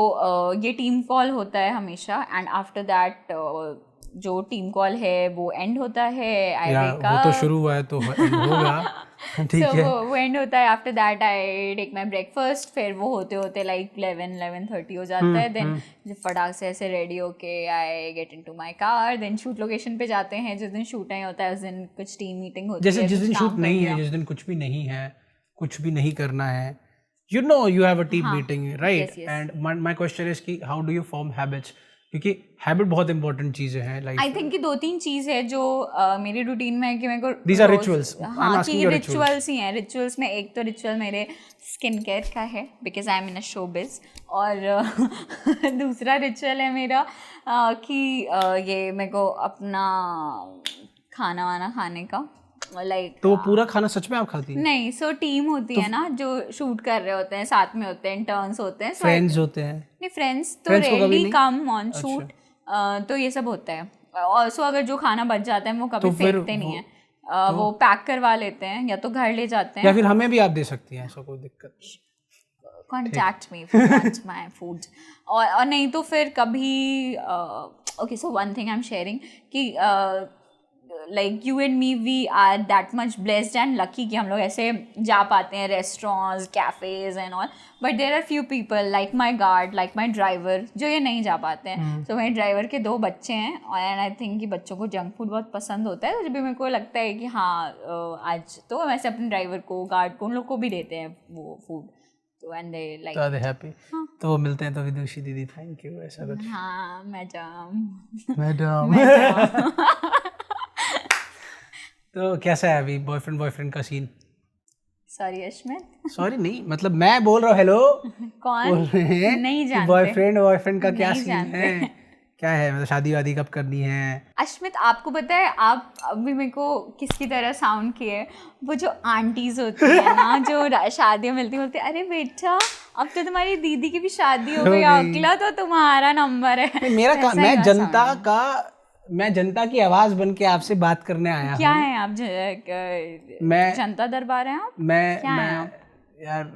ये टीम कॉल होता है हमेशा. एंड आफ्टर दैट जो टीम कॉल है वो एंड होता है. आई वेक अप,
वो तो शुरू हुआ है तो end होगा. ठीक है.
वो एंड होता है. After that I take my breakfast. फिर वो होते होते लाइक 11-11:30 हो जाता है. देन जब फटाक से ऐसे रेडी होके I get into my car. Then shoot location पे जाते हैं. जिस दिन शूट नहीं होता है उस दिन कुछ टीम मीटिंग होती है.
जैसे जिस दिन शूट नहीं है, जिस दिन कुछ भी नहीं है, कुछ भी नहीं करना है, you know you have a team meeting, right?
yes.
And my question is कि how do you form habits? क्योंकि हैबिट बहुत इंपॉर्टेंट चीजें हैं लाइफ.
आई थिंक कि 2-3 चीज़ है जो मेरी रूटीन में है कि मेरे को
These are rituals. I'm
हाँ,
asking
कि
your
रिचुअल्स ही हैं. रिचुअल्स में एक तो रिचुअल मेरे स्किन केयर का है, because I am in a showbiz. और दूसरा रिचुअल है मेरा कि ये मेरे को अपना खाना वाना खाने का, लाइक.
तो वो पूरा खाना सच में आप खाती हैं?
नहीं, सो टीम होती है ना जो शूट कर रहे होते हैं, साथ में होते हैं, इंटर्न्स होते हैं,
फ्रेंड्स होते हैं.
नहीं, फ्रेंड्स तो
Friends को कभी
रेयरली
नहीं?
Come on shoot. तो ये सब होता है. ऑल्सो अगर जो खाना बच जाता है वो कभी फेंकते नहीं है. वो पैक करवा लेते हैं या तो घर ले जाते हैं.
या फिर हमें भी आप दे सकती हैं, ऐसा कोई दिक्कत नहीं.
Contact me for my food. और नहीं तो फिर कभी okay, so one thing I am sharing कि like you and me, we are that much blessed and lucky कि हम लोग ऐसे जा पाते हैं restaurants, cafes and all. But there are few people like my guard, like my driver, जो ये नहीं जा पाते हैं. तो मेरे ड्राइवर के 2 बच्चे हैं एंड आई थिंक कि बच्चों को जंक फूड बहुत पसंद होता है. तो जब भी मेरे को लगता है कि हाँ आज तो वैसे अपने ड्राइवर को, गार्ड को, उन लोग को भी देते हैं वो फूड. तो एंड दे लाइक,
तो दे हैप्पी. तो वो मिलते हैं तो विदुषी दीदी थैंक यू, ऐसा कुछ.
हाँ मैडम.
मैडम. तो कैसा है अभी बॉयफ्रेंड का सीन?
सॉरी अश्मित.
सॉरी नहीं, मतलब मैं बोल रहा हूँ हेलो.
कौन नहीं जानते?
बॉयफ्रेंड का क्या
नहीं
सीन
जानते.
है, क्या है, मतलब शादी वादी कब करनी है?
अश्मित, आपको पता है आप अभी मेरे को किसकी तरह साउंड किए? वो जो आंटीज होती है ना जो शादियाँ मिलती बोलती अरे बेटा अब तो तुम्हारी दीदी की भी शादी हो गई, अगला तो तुम्हारा नंबर है.
मेरा मैं जनता की आवाज बन के आपसे बात करने आया हूँ.
क्या है आप
मैं
जनता दरबार हैं आप?
मैं यार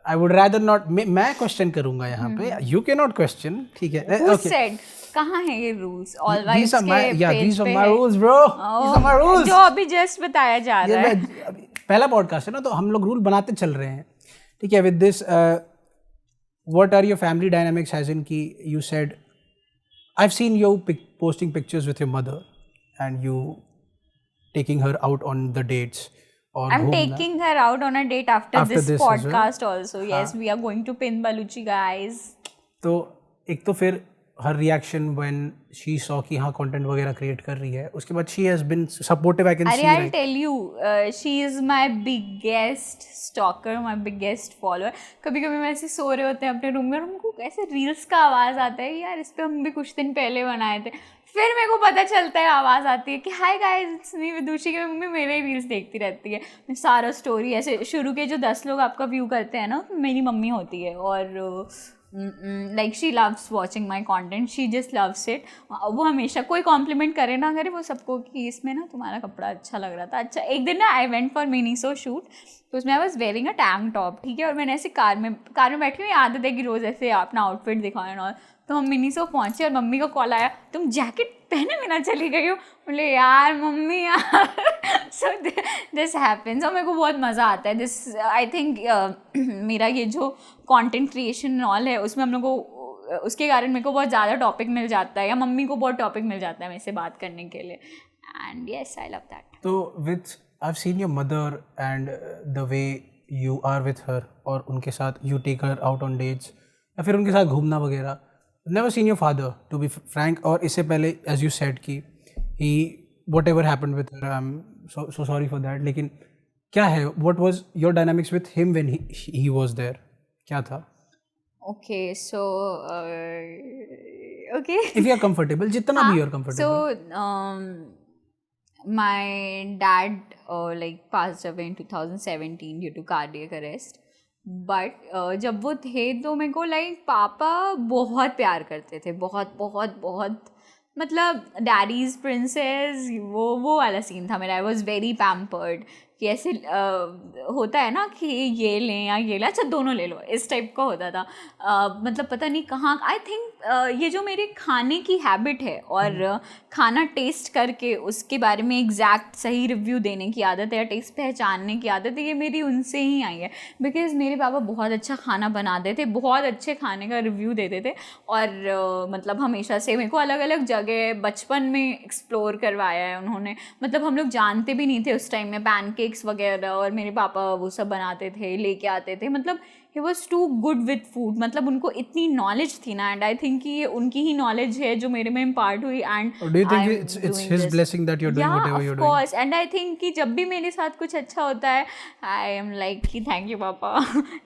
आई वुड रादर नॉट. मैं क्वेश्चन करूंगा यहाँ पे, यू कैन नॉट क्वेश्चन. ठीक है,
Who said? कहाँ है ये रूल्स? ऑल वाइब्स के
these are my rules bro. These are my rules.
जो अभी जस्ट बताया जा रहा है.
पहला पॉडकास्ट है ना, तो हम लोग रूल बनाते चल रहे हैं. ठीक है. With this what are your family dynamics, as in ki you said I've seen you posting pictures with your mother and you taking her out on the dates.
I'm taking her out on a date after this podcast also. Yes, we are going to Pin Baluchi guys.
तो एक तो फिर her reaction when she saw कि हाँ content वगैरह create कर रही है, उसके बाद she has been supportive, I can
अरे
see,
I'll
like,
tell you, she is my biggest stalker, my biggest follower. कभी कभी मैं ऐसे सो रहे होते हैं अपने रूम में और हमको ऐसे रील्स का आवाज़ आता है यार, इस पे हम भी कुछ दिन पहले बनाए थे, फिर मेरे को पता चलता है, आवाज़ आती है कि हाय गाइस इट्स मी विदुषी, की मम्मी मेरे ही रील्स देखती रहती है. मैं सारा स्टोरी ऐसे शुरू के जो 10 लोग आपका व्यू करते हैं ना, मेरी मम्मी होती है. और like she loves watching my content, she just loves it. वो हमेशा कोई कॉम्प्लीमेंट करे ना करे, वो सबको कि इसमें ना तुम्हारा कपड़ा अच्छा लग रहा था. अच्छा, एक दिन ना I went for Miniso shoot, तो उसमें I was wearing a tank top, ठीक है, और मैंने ऐसे कार में बैठी हुई आदत है कि रोज़ ऐसे अपना आउटफिट दिखाएं. और तो हम मिनीसो पहुँचे और मम्मी का कॉल आया, तुम जैकेट पहने बिना चली गई हो. बोले यार मम्मी यार. So this happens. और मेरे को बहुत मज़ा आता है. दिस आई थिंक मेरा ये जो कंटेंट क्रिएशन ऑल है, उसमें हम लोग को उसके कारण मेरे को बहुत ज़्यादा टॉपिक मिल जाता है, या मम्मी को बहुत टॉपिक मिल जाता है मेरे से बात करने के लिए. And yes I love that.
तो with I seen your mother and the way you are with her, और उनके साथ you take her out on dates या फिर उनके साथ घूमना वगैरह. Never seen your father to be frank, और इससे पहले एज यू सेड कि ही whatever happened with her, I am so sorry for that. लेकिन क्या है, what was your dynamics with him when he was there, क्या था?
Okay, so okay.
If you are comfortable, जितना भी you are comfortable.
So my dad like passed away in 2017 due to cardiac arrest. But जब वो थे तो मेरे को लाइक पापा बहुत प्यार करते थे, बहुत बहुत बहुत, मतलब डैडीज प्रिंसेस, वो वाला सीन था मेरा. आई वॉज वेरी पैम्पर्ड कि ऐसे होता है ना कि ये लें या ये लें, अच्छा दोनों ले लो, इस टाइप का होता था. मतलब पता नहीं कहाँ, आई थिंक ये जो मेरे खाने की हैबिट है और खाना टेस्ट करके उसके बारे में एग्जैक्ट सही रिव्यू देने की आदत है या टेस्ट पहचानने की आदत है, ये मेरी उनसे ही आई है. बिकॉज मेरे पापा बहुत अच्छा खाना बनाते थे, बहुत अच्छे खाने का रिव्यू देते थे. और मतलब हमेशा से मेरे को अलग अलग जगह बचपन में एक्सप्लोर करवाया है उन्होंने. मतलब हम लोग जानते भी नहीं थे उस टाइम में पैनकेक्स वगैरह, और मेरे पापा वो सब बनाते थे, लेके आते थे. मतलब he was too good with food, मतलब उनको इतनी नॉलेज थी ना. एंड आई थिंक कि ये उनकी ही नॉलेज है जो मेरे में इम्पार्ट हुई. And
Or do you think it's his blessing that you're doing whatever you're doing?
Of course. And I think कि जब भी मेरे साथ कुछ अच्छा होता है, आई एम लाइक कि थैंक यू पापा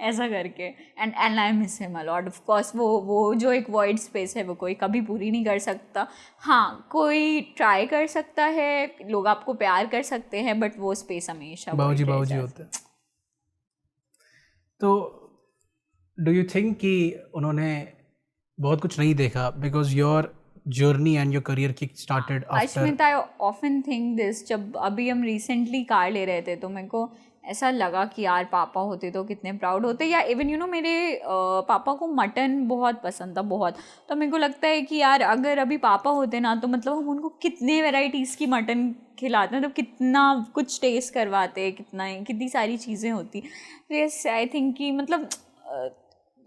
ऐसा करके. And I miss him a lot. Of course वो जो एक वॉइड स्पेस है वो कोई कभी पूरी नहीं कर सकता. हाँ, कोई ट्राई कर सकता है, लोग आपको प्यार कर सकते हैं, बट वो स्पेस हमेशा
बाबूजी होते हैं. तो डू यू थिंक कि उन्होंने बहुत कुछ नहीं देखा, because your journey and your career kick started after?
Ashmita, I often think this. जब अभी हम रिसेंटली कार ले रहे थे तो मेरे को ऐसा लगा कि यार पापा होते तो कितने प्राउड होते. या इवन यू नो मेरे पापा को मटन बहुत पसंद था, बहुत. तो मेरे को लगता है कि यार अगर अभी पापा होते ना, तो मतलब हम उनको कितने वेराइटीज़ की मटन खिलाते, मतलब कितना कुछ टेस्ट करवाते, कितनी सारी चीज़ें होती. तो यस, आई थिंक कि मतलब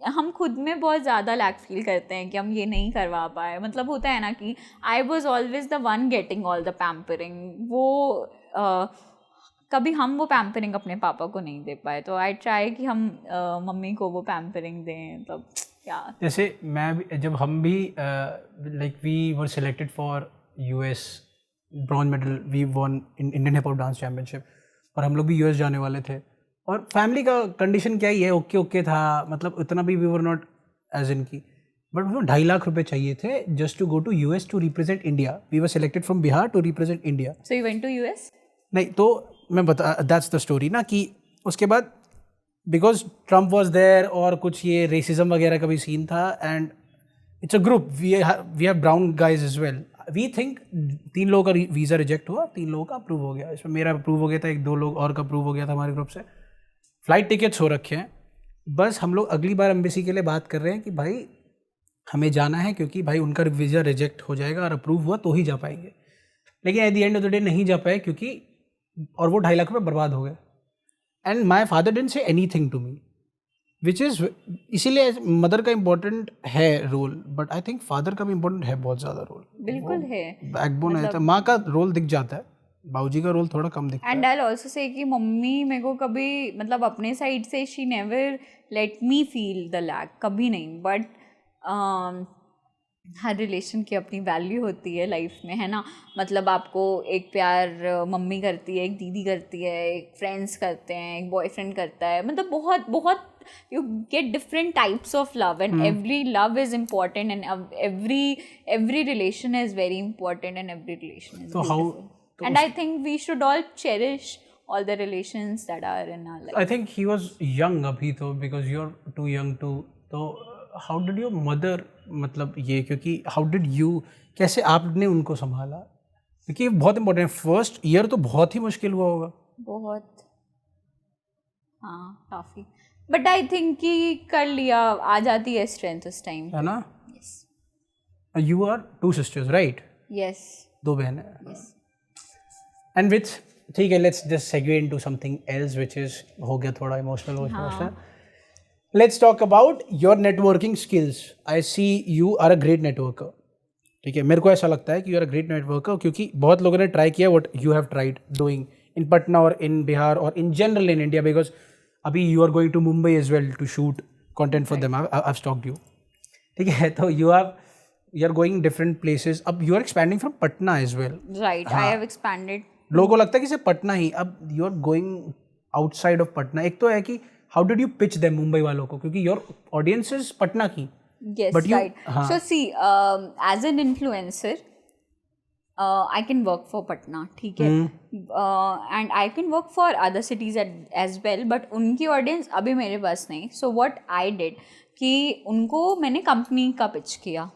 हम खुद में बहुत ज़्यादा लैक फील करते हैं कि हम ये नहीं करवा पाए. मतलब होता है ना कि I was always the one getting all the pampering. वो कभी हम वो पैम्परिंग अपने पापा को नहीं दे पाए. तो आई ट्राई कि हम मम्मी को वो पैम्परिंग दें. मतलब क्या,
जैसे जब हम भी like we were selected for US bronze medal, we won in Indian hip hop dance championship, और हम लोग भी यूएस जाने वाले थे. और फैमिली का कंडीशन क्या ही है, ओके था, मतलब इतना भी we were not as in की, बट वो 2.5 लाख रुपए चाहिए थे just to go to US to represent India. We were selected from Bihar to represent India.
So you went to US?
नहीं, तो मैं बता, दैट्स द स्टोरी ना, कि उसके बाद बिकॉज ट्रम्प वॉज देयर और कुछ ये रेसिज्म वगैरह का भी सीन था, and it's a group, we have brown guys as well. We think 3 लोगों का वीज़ा रिजेक्ट हुआ, 3 लोगों का अप्रूव हो गया. इसमें मेरा अप्रूव हो गया था, 1-2 लोग और का अप्रूव हो गया था हमारे ग्रुप से. फ्लाइट टिकट्स हो रखे हैं, बस हम लोग अगली बार एम्बेसी के लिए बात कर रहे हैं कि भाई हमें जाना है, क्योंकि भाई उनका वीज़ा रिजेक्ट हो जाएगा और अप्रूव हुआ तो ही जा पाएंगे. लेकिन at the end of the day नहीं जा पाए, क्योंकि और वो 2.5 लाख रुपये बर्बाद हो गए. And my father didn't say anything to me, which is, इसीलिए मदर का इम्पोर्टेंट है role, but I think father का भी इम्पोर्टेंट है बहुत ज़्यादा रोल.
बिल्कुल है,
बैकबोन है. तो माँ का रोल दिख जाता है, बाबूजी का रोल थोड़ा कम दिखता है.
एंड आई ऑल्सो से कि मम्मी मेरे को कभी, मतलब अपने साइड से she never let me feel the lack, कभी नहीं. बट हर रिलेशन की अपनी वैल्यू होती है लाइफ में, है ना. मतलब आपको एक प्यार मम्मी करती है, एक दीदी करती है, एक फ्रेंड्स करते हैं, एक बॉयफ्रेंड करता है. मतलब बहुत बहुत you get different types of love, and every love is important, and every relation is very important, and every relation is
So how-
beautiful. And I think we should all cherish all the relations that are in our life.
I think he was young abhi to, because you're too young to. तो how did your mother, मतलब ये, क्योंकि how did you, कैसे आपने उनको संभाला, क्योंकि ये बहुत इंपॉर्टेंट है. फर्स्ट ईयर तो बहुत ही मुश्किल हुआ होगा.
बहुत, हाँ काफ़ी. बट आई थिंक कि कर लिया, आ जाती है स्ट्रेंथ उस टाइम.
है ना.
Yes
you are 2 sisters, right?
Yes
2 बहन है.
यस.
एंड विथ, ठीक है, let's just segue into something else which is, हो गया थोड़ा emotional. Let's talk about your networking skills. I see you are a great networker. ठीक है, मेरे को ऐसा लगता है कि you are a great networker, क्योंकि बहुत लोगों ने ट्राई किया what you have tried doing in Patna और इन बिहार और in general in India, because अभी you are going to Mumbai as well to shoot content for them. I have stalked you. ठीक है, तो you are going different places. अब you are expanding from Patna as well.
Right, I have expanded.
लोगों को लगता है कि सिर्फ पटना ही, अब you are going outside of Patna. एक तो है कि how did you pitch them Mumbai वालों को, क्योंकि योर ऑडियंस इज पटना की.
Yes,
But you-
right. So see, as an influencer, I can work for Patna, ठीक है, and I can work for other cities as well, but उनकी audience अभी मेरे पास नहीं. So what I did कि उनको मैंने कंपनी का पिच किया,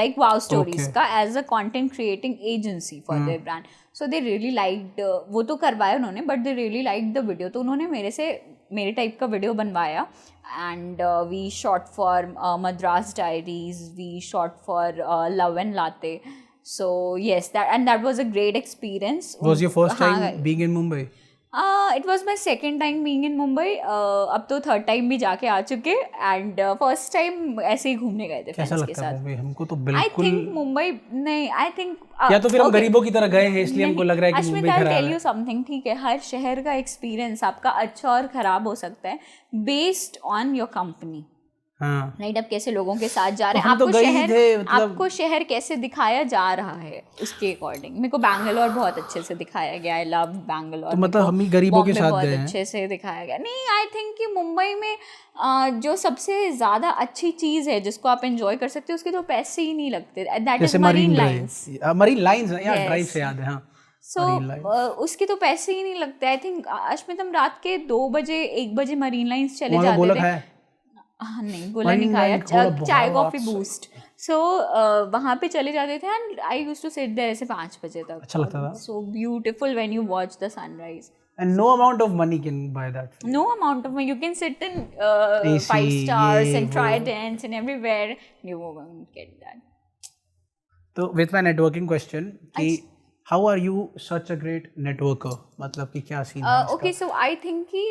like Wow Stories का, as a content creating agency for their brand. So they really liked, वो तो करवाया उन्होंने, but they really liked the video. तो उन्होंने मेरे से मेरे टाइप का वीडियो बनवाया, and we shot for Madras Diaries, we shot for Love and Latte. So yes, that was a great experience.
Was your first time being in Mumbai?
It was my second time being in Mumbai. अब तो third time भी जाके आ चुके, and first time ऐसे ही घूमने गए थे
कैसा
फ्रेंड्स के
लगता है
साथ.
मुंबई? हमको तो
आई
बिल्कुल,
थिंक मुंबई नहीं, आई थिंक
या तो फिर हम गरीबों की तरह गए हैं इसलिए हमको लग रहा है कि मुंबई
आई
खराब
टेल
है.
यू समथिंग, ठीक है, हर शहर का एक्सपीरियंस आपका अच्छा और खराब हो सकता है बेस्ड ऑन योर कंपनी.
हाँ,
राइट, आप कैसे लोगों के साथ जा रहे हैं,
हम तो
आपको
गए ही
शहर
थे, मतलब-
आपको शहर कैसे दिखाया जा रहा है उसके अकॉर्डिंग. मेरे को बैंगलोर बहुत अच्छे से दिखाया गया, आई लव बैंगलोर.
तो मतलब हम ही गरीबों के साथ गए हैं.
बहुत अच्छे से दिखाया गया. नहीं, आई थिंक कि मुंबई में जो सबसे ज़्यादा अच्छी चीज़ है जिसको आप एंजॉय कर सकते हो, उसके तो पैसे ही नहीं लगते. That is marine lines.
Marine lines या ड्राइव से याद है. हाँ,
सो उसके तो पैसे ही नहीं लगते. आई थिंक अश्मित, हम रात के 2 बजे 1 बजे मरीन लाइन्स चले
वहाँ गोला
जाते थे.
खाया?
हाँ नहीं, गोला नहीं खाया, चाय कॉफी बूस्ट. सो वहाँ पे चले जाते थे, and I used to sit there ऐसे 5 बजे तक.
अच्छा लगता था.
So beautiful when you watch the sunrise.
And no amount of money can buy that.
No amount of money. You can sit in
AC,
5 stars
ये,
and
वो.
Tridents and everywhere. You won't get that.
तो with my networking question कि how are you such a great networker, मतलब कि क्या scene है इसका?
Okay, so I think कि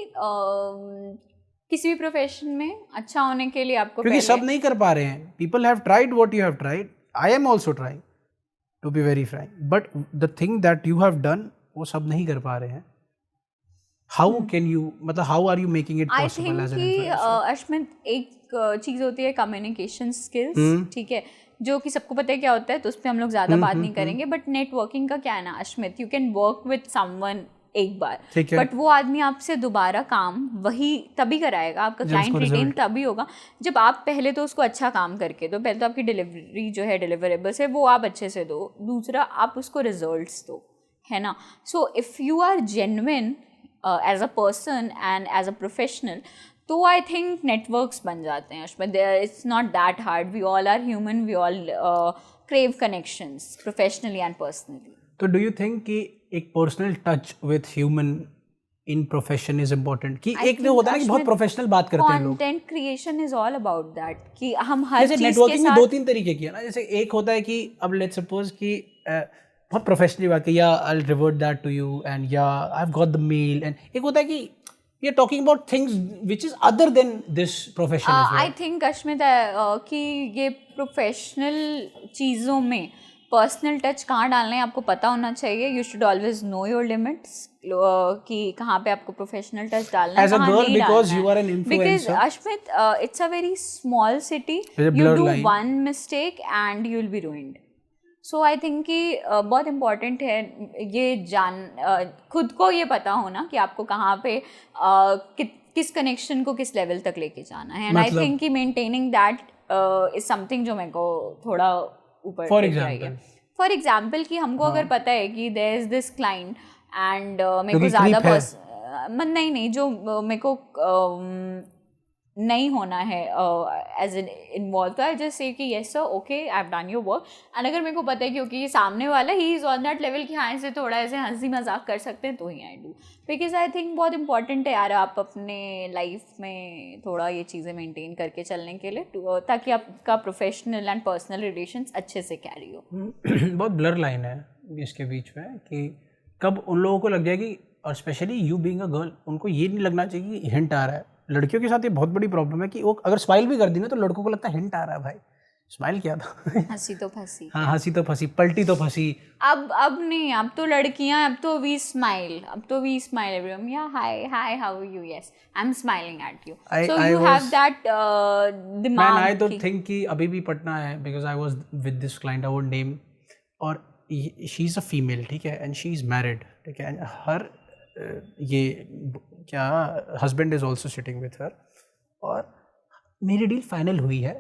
किसी भी प्रोफेशन में अच्छा होने के लिए आपको
क्योंकि सब नहीं कर पा रहे हैं. People have tried what you have tried. I am also trying, to be very frank. But the thing that you have done, वो सब नहीं कर पा रहे हैं. How can you, मतलब how are you making it
I
possible
think
as an
कि
influencer?
Ashmit, एक चीज़ होती है कम्युनिकेशन स्किल्स, ठीक है, जो कि सबको पता है क्या होता है, तो उस पर हम लोग ज़्यादा बात नहीं करेंगे. बट नेटवर्किंग का क्या है ना Ashmit, you can work with someone एक बार, बट वो आदमी आपसे दोबारा काम वही तभी कराएगा, आपका क्लाइंट रिटेन तभी होगा जब आप पहले तो उसको अच्छा काम करके दो. पहले तो आपकी डिलीवरी जो है, डिलीवरेबल्स है, वो आप अच्छे से दो. दूसरा, आप उसको रिजल्ट्स दो, है ना. So if you are genuine as a person and as a professional, तो आई थिंक नेटवर्क्स बन जाते हैं उसमें. It's not that hard. We all are human, we all crave connections professionally and personally.
तो do you think कि एक personal touch with human in profession is important? कि एक जो होता है ना कि बहुत प्रोफेशनल बात करते हैं लोग.
Content creation is all about that कि हम हर चीज के
नेटवर्किंग में
साथ
2-3 तरीके की है ना. जैसे एक होता है कि अब लेट्स सपोज कि बहुत प्रोफेशनली बात की, yeah I will revert that to you, and yeah I have got the mail. And एक होता है कि we are talking about things which is other than this profession.
I think Ashmit कि ये प्रोफेशनल चीज़ों में पर्सनल टच कहाँ डालना है आपको पता होना चाहिए. You should always know your limits कि कहाँ पे आपको प्रोफेशनल टच डालना है,
As a
कहाँ
girl,
नहीं
because
डालना
you are an
है. Because
influencer.
Ashmit, it's a very small city.
There's a
you
blurred
do
line.
One mistake and you will be ruined. So I think कि बहुत important है ये खुद को ये पता होना कि आपको कहाँ पे किस कनेक्शन को किस लेवल तक लेके जाना है. एंड आई थिंक कि मेंटेनिंग दैट इज समथिंग जो मेरे को थोड़ा ऊपर
For
लेके आई है.
example.
फॉर एग्जाम्पल कि हमको अगर पता है कि there is this client and मेरे को
क्योंकि
ज़्यादा
creep है.
नहीं जो मेरे को नहीं होना है एज एन इन्वॉल्व, तो आई जस्ट से कि yes sir okay I have done your work. And अगर मेरे को पता है क्योंकि ये सामने वाला he is on that level कि हाँ ऐसे थोड़ा ऐसे हंसी मजाक कर सकते हैं तो ही I do. Because I think बहुत इंपॉर्टेंट है यार आप अपने लाइफ में थोड़ा ये चीज़ें मेंटेन करके चलने के लिए ताकि आपका प्रोफेशनल एंड पर्सनल रिलेशंस अच्छे से कैरी हो.
बहुत ब्लर लाइन है इसके बीच में कि कब उन लोगों को लग जाएगी, और specially you being a girl, उनको ये नहीं लगना चाहिए कि हिंट आ रहा है. लड़कियों के साथ ये बहुत बड़ी प्रॉब्लम है कि वो अगर स्माइल भी कर दी ना तो लड़कों को लगता है हिंट आ रहा है. भाई स्माइल किया था.
हंसी तो फंसी.
हाँ हंसी तो फंसी, पलटी तो फंसी.
अब नहीं, अब तो लड़कियां, अब तो we smile everyone. Yeah hi hi how are you, yes I am smiling at you. So you have that दिमाग.
मैन आई तो थिंक कि अभी भी पटना है because I was with this client, I won't name, और she is a female, ठीक है, and she is married, ठीक है, एंड हर ये क्या husband is also sitting with her, और मेरी डील फाइनल हुई है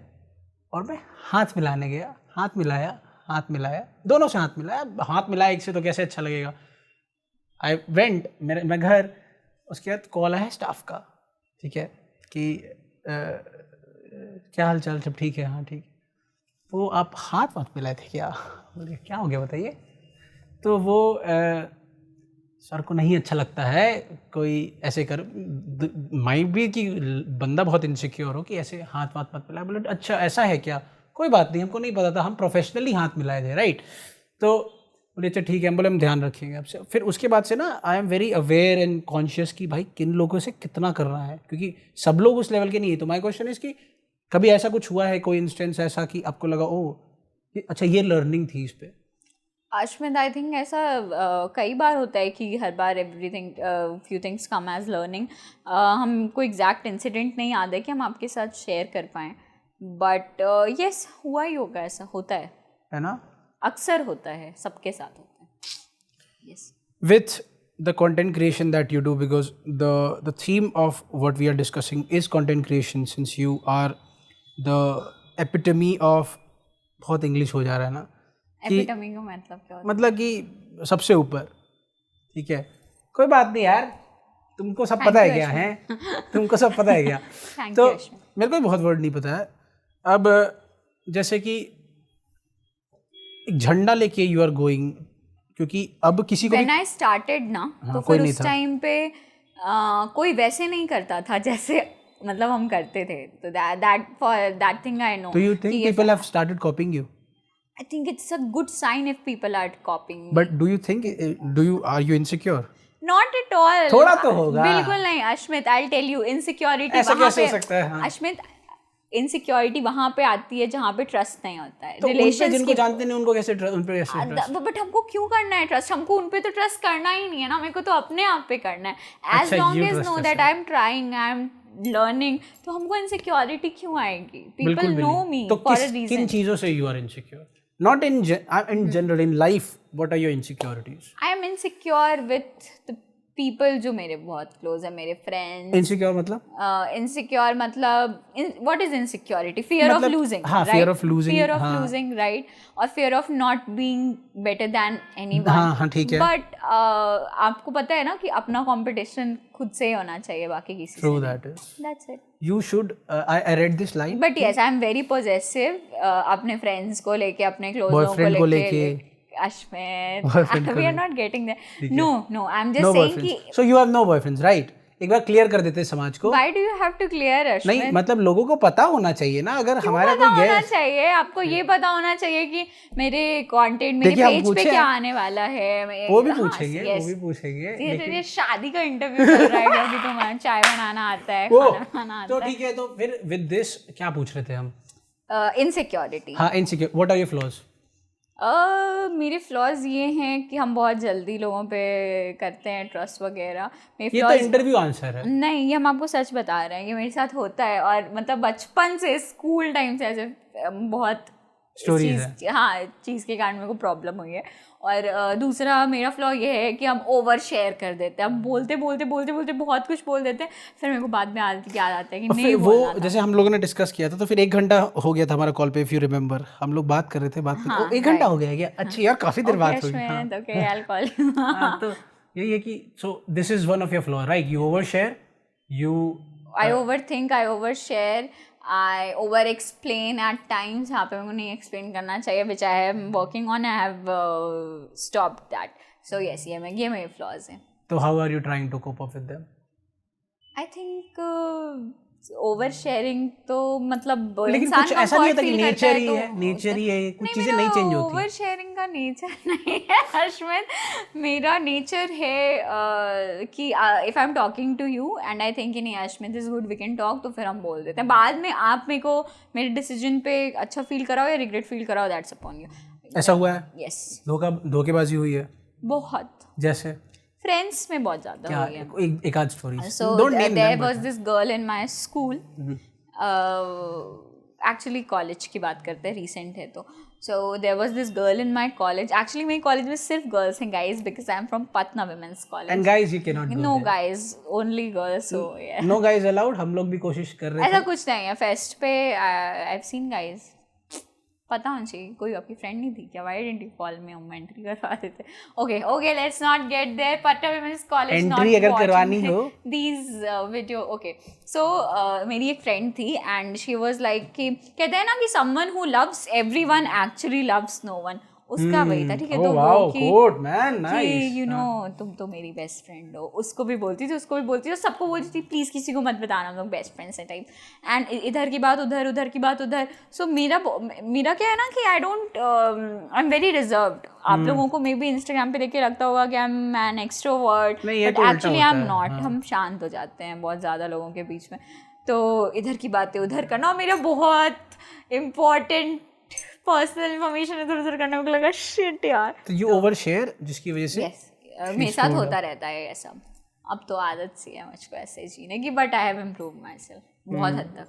और मैं हाथ मिलाने गया, हाथ मिलाया, दोनों से हाथ मिलाया एक से तो कैसे अच्छा लगेगा. आई वेंट, मैं घर, उसके बाद कॉल आया स्टाफ का, ठीक है, कि क्या हाल चाल, सब ठीक है, हाँ ठीक. वो आप हाथ मिलाए थे क्या? बोले क्या हो गया बताइए. तो वो सर को नहीं अच्छा लगता है कोई ऐसे कर, माइट भी कि बंदा बहुत इनसिक्योर हो कि ऐसे हाथ मत मिलाए. बोले अच्छा ऐसा है क्या, कोई बात नहीं, हमको नहीं पता था, हम प्रोफेशनली हाथ मिलाए थे, राइट. तो बोले अच्छा ठीक है, हम बोले हम ध्यान रखेंगे आपसे. फिर उसके बाद से ना I am very aware and conscious कि भाई किन लोगों से कितना करना है, क्योंकि सब लोग उस लेवल के नहीं है. तो माई क्वेश्चन इज कि कभी ऐसा कुछ हुआ है, कोई इंस्टेंस ऐसा कि आपको लगा ओ अच्छा ये लर्निंग थी इस पे?
अश्मित, आई थिंक ऐसा कई बार होता है कि हर बार everything few things come as learning. हमको एग्जैक्ट इंसिडेंट नहीं याद है कि हम आपके साथ शेयर कर पाएँ, बट यस हुआ ही होगा, ऐसा होता है
ना,
अक्सर होता है, सबके साथ होता है. Yes.
With the content creation that you do, because the theme of what we are discussing is content creation, since you are the epitome of, बहुत इंग्लिश हो जा रहा है ना,
एपिटमी का मतलब क्या होता है?
मतलब कि सबसे ऊपर, ठीक है, कोई बात नहीं यार, तुमको सब पता है क्या है, तुमको सब पता है क्या. तो मेरे को बहुत वर्ड नहीं पता है. अब जैसे कि एक झंडा लेके यू आर गोइंग, क्योंकि अब किसी को
When I started ना, तो फिर उस टाइम पे कोई वैसे नहीं करता था जैसे मतलब हम करते थे. तो that thing I know.
Do you think people have started copying you?
I think it's a good sign if people are copying me.
But do you think, are you insecure?
Not at all.
थोड़ा तो होगा.
बिल्कुल नहीं Ashmit, I'll tell you, insecurity
ऐसा
वहाँ
कैसे
पे
हो सकता है? हाँ.
अश्मित, इनसिक्योरिटी वहाँ पे आती है जहाँ पे ट्रस्ट नहीं होता है.
तो उनपे जिनको जानते नहीं उनको कैसे उन पे कैसे ट्रस्ट?
बट हमको क्यों करना है ट्रस्ट? हमको उन पे तो ट्रस्ट करना ही नहीं है ना, मेरे को तो अपने आप पे करना है. As long as know that I am trying, I am learning, तो हमको इनसिक्योरिटी क्यों आएगी? People know me for a reason.
किन चीजों से you are insecure? Not in general, in life, what are your insecurities?
I am insecure with the people जो मेरे बहुत क्लोज है, मेरे फ्रेंड्स.
Insecure मतलब?
Insecure मतलब what is insecurity? Fear of losing,
हाँ,
right?
fear of losing,
fear of
हाँ.
losing, right? और fear of not being better than anyone.
हाँ हाँ ठीक है.
But आपको पता है ना कि अपना competition खुद से ही होना चाहिए, बाकी किसी से.
True that is.
That's it.
You should. I read this line.
But yes, I am very possessive. अपने friends को लेके, अपने close
boyfriend को लेके.
Ashmit, we are not getting there. No, I'm just
no
saying
boyfriends.
कि.
So you have no boyfriends, right? एक बार clear कर देते समाज को.
Why do you have to clear, Ashmit?
नहीं मतलब लोगों को पता होना चाहिए ना, अगर हमारा
कोई
कोई
होना चाहिए, आपको ये पता होना चाहिए कि मेरे कंटेंट, मेरे पेज पे क्या आने वाला है.
वो भी पूछेंगे.
ये शादी का इंटरव्यू चल रहा है अभी, तुम्हारा चाय बनाना आता है, खाना बनाना आता है.
तो ठीक है, तो फिर विद दिस क्या पूछ रहे थे हम?
इनसिक्योरिटी.
हाँ, insecure. What are your flaws?
मेरे फ्लॉज ये हैं कि हम बहुत जल्दी लोगों पे करते हैं ट्रस्ट वगैरह। मेरे
ये तो
flaws-
इंटरव्यू आंसर है।
नहीं, ये हम आपको सच बता रहे हैं, ये मेरे साथ होता है। और मतलब बचपन से, स्कूल टाइम से ऐसे बहुत
Stories
चीज़ के कारण मेरे को प्रॉब्लम हुई है। और दूसरा मेरा फ्लॉ ये है कि हम ओवर शेयर कर देते हैं। हम बोलते बहुत कुछ बोल देते हैं, फिर मेरे को बाद में याद आता है कि नहीं
फिर
बोलना
वो जैसे हम लोगों ने डिस्कस किया था, तो फिर 1 घंटा हो गया था हमारा कॉल पे, इफ यू रिमेम्बर, हम लोग बात कर रहे थे,
हाँ,
1 घंटा हो गया क्या? अच्छा यार, काफी देर बात हो गई। हाँ
ओके, I'll call you.
हाँ, तो यही है कि so this is one of your flaw, right? You over share, you
I overthink, I overshare, I over explain at times. यहाँ पे मेरे को नहीं एक्सप्लेन करना चाहिए, which I am working on. I have stopped that. So yes, ये मेरे flaws हैं.
तो how are you trying to cope up with them?
I think over sharing तो मतलब
लेकिन
इंसान
कुछ ऐसा नहीं होता कि नेचर ही
तो
है, नेचर ही है, कुछ चीजें नहीं चेंज होती।
ओवर शेयरिंग का नेचर नहीं है अश्मित। मेरा नेचर है कि if I am talking to you and I think नहीं Ashmit is good, we can talk, तो फिर हम बोल देते हैं। बाद में आप मेरे को मेरे डिसीजन पे अच्छा फील कराओ या रिग्रेट फील कराओ, दैट्स अपॉन यू।
ऐसा हुआ है?
यस,
धोखेबाजी हुई है?
बहुत,
जैसे
फ्रेंड्स में बहुत ज़्यादा हुई है।
एक आध story.
So there was this girl in my school. Actually college की बात करते हैं, recent है तो. So there was this girl in my college. Actually मेरी कॉलेज में सिर्फ girls हैं guys, because I'm from Patna Women's College.
And guys you cannot go
No
there.
guys, only girls. So yeah.
No guys allowed. हम लोग भी कोशिश कर रहे थे।
ऐसा कुछ नहीं है फेस्ट पे। I've seen guys. पता होना चाहिए, कोई आपकी फ्रेंड नहीं थी क्या? Why didn't you call me? हम एंट्री करवा देते। Okay let's not get there. Patna women's college not
entry अगर करवानी हो
दीज वीडियो। ओके सो मेरी एक फ्रेंड थी एंड शी वाज लाइक कि कहते हैं ना कि someone who loves everyone actually loves no one, उसका वही था। ठीक है, तो वो कि यू नो तुम तो मेरी बेस्ट फ्रेंड हो, उसको भी बोलती थी, सबको बोलती थी प्लीज किसी को मत बताना, हम लोग बेस्ट फ्रेंड्स हैं टाइप। एंड इधर की बात उधर, उधर की बात उधर। सो मेरा क्या है ना कि आई एम वेरी रिजर्व्ड। आप लोगों को मे बी इंस्टाग्राम पे देख के लगता होगा कि I am an extrovert, but actually I am not. हम शांत हो जाते हैं बहुत ज़्यादा लोगों के बीच में, तो इधर की बातें उधर करना मेरा बहुत इम्पोर्टेंट पर्सनल इन्फॉर्मेशन इधर उधर करने को लगा शिट यार।
तो यू ओवर शेयर, जिसकी वजह से
मेरे साथ होता रहता है ये सब। अब तो आदत सी है मुझको ऐसे जीने की, but I have improved my self बहुत हद तक।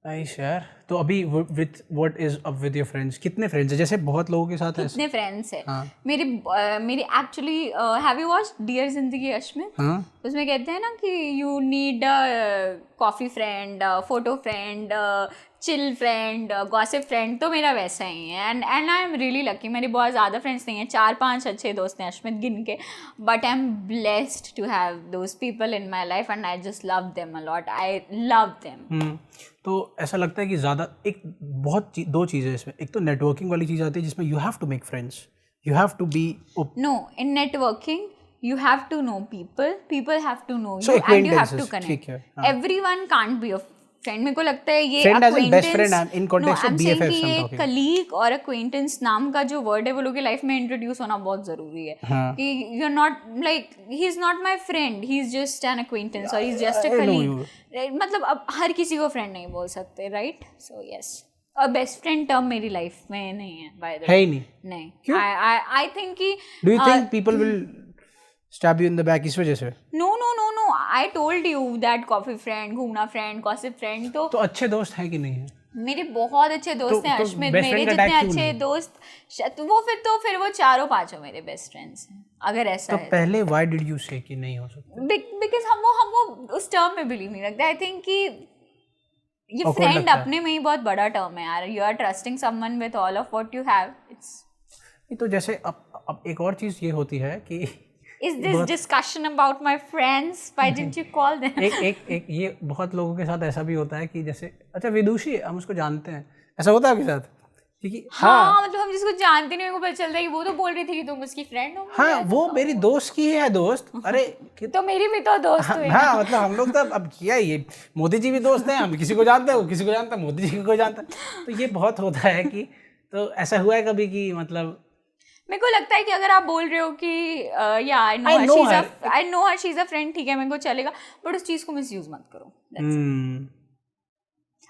नाइस यार। तो अभी with what is up with your friends? कितने फ्रेंड्स हैं? जैसे बहुत लोगों के साथ है।
कितने फ्रेंड्स हैं? मेरे actually have you watched dear Zindagi Ashmit?
हाँ,
उसमें कहते हैं ना कि you need coffee friend, photo friend, chill friend, gossip friend. तो मेरा वैसा ही है and I am really lucky. मेरे बहुत ज़्यादा फ्रेंड्स नहीं हैं, 4-5 अच्छे दोस्त हैं अश्मित गिन के, but I am blessed to have those people in my life and I just love them a lot. I love them.
तो ऐसा लगता है कि ज़्यादा दो चीज़ें इसमें। एक तो नेटवर्किंग वाली चीज़ आती है जिसमें you have to make friends, you have to be
know in networking you have to know people have to know
so
you and you have to connect.
everyone
can't be a friend. मेरे को लगता है ये
friend as in best friend in context of BFF
कि ये colleague और acquaintance नाम का जो वर्ड है वो लोग की लाइफ में इंट्रोड्यूस होना बहुत जरूरी है। कि you're not like he is not my friend, he is just an acquaintance or he is just a colleague. मतलब अब हर किसी को फ्रेंड नहीं बोल सकते, राइट? सो यस, और बेस्ट फ्रेंड टर्म मेरी लाइफ में नहीं है, बाय द वे।
है ही नहीं।
आई थिंक कि
do you think people will stab you in the back इस वजह से?
No, I told you that coffee friend, घूमना friend, gossip friend। तो
अच्छे दोस्त हैं कि नहीं है?
मेरे बहुत अच्छे दोस्त हैं अश्मित। मेरे जितने अच्छे दोस्त वो फिर वो 4-5 मेरे बेस्ट फ्रेंड्स हैं, अगर ऐसा है।
तो पहले why did you say कि नहीं हो सकता?
बिकॉज हम वो उस टर्म में बिलीव नहीं रखते। आई थिंक कि ये फ्रेंड अपने में ही बहुत बड़ा टर्म है यार। You are trusting someone with all of what you have.
तो जैसे अब एक और चीज़ ये होती है कि
Is this discussion about my friends? Why didn't you call them?
एक ये बहुत लोगों के साथ ऐसा भी होता है कि जैसे अच्छा विदुषी हम उसको जानते हैं, ऐसा होता है आपके साथ? क्योंकि
हाँ मतलब हम जिसको जानते नहीं, मेरे को पता चलता है कि वो तो बोल रही थी कि तुम उसकी फ्रेंड हो।
हाँ, वो मेरी दोस्त की है दोस्त। अरे
तो मेरी भी तो दोस्त हुई।
हाँ मतलब हम लोग तो अब किया ये मोदी जी भी दोस्त हैं, हम किसी को जानते हैं, वो किसी को जानता है, मोदी जी को जानता है। तो ये बहुत होता है कि तो ऐसा हुआ है कभी कि मतलब
मेरे को लगता है कि अगर आप बोल रहे हो कि या I know her she is a friend, ठीक है मेरे को चलेगा, बट उस चीज को मिसयूज मत करो।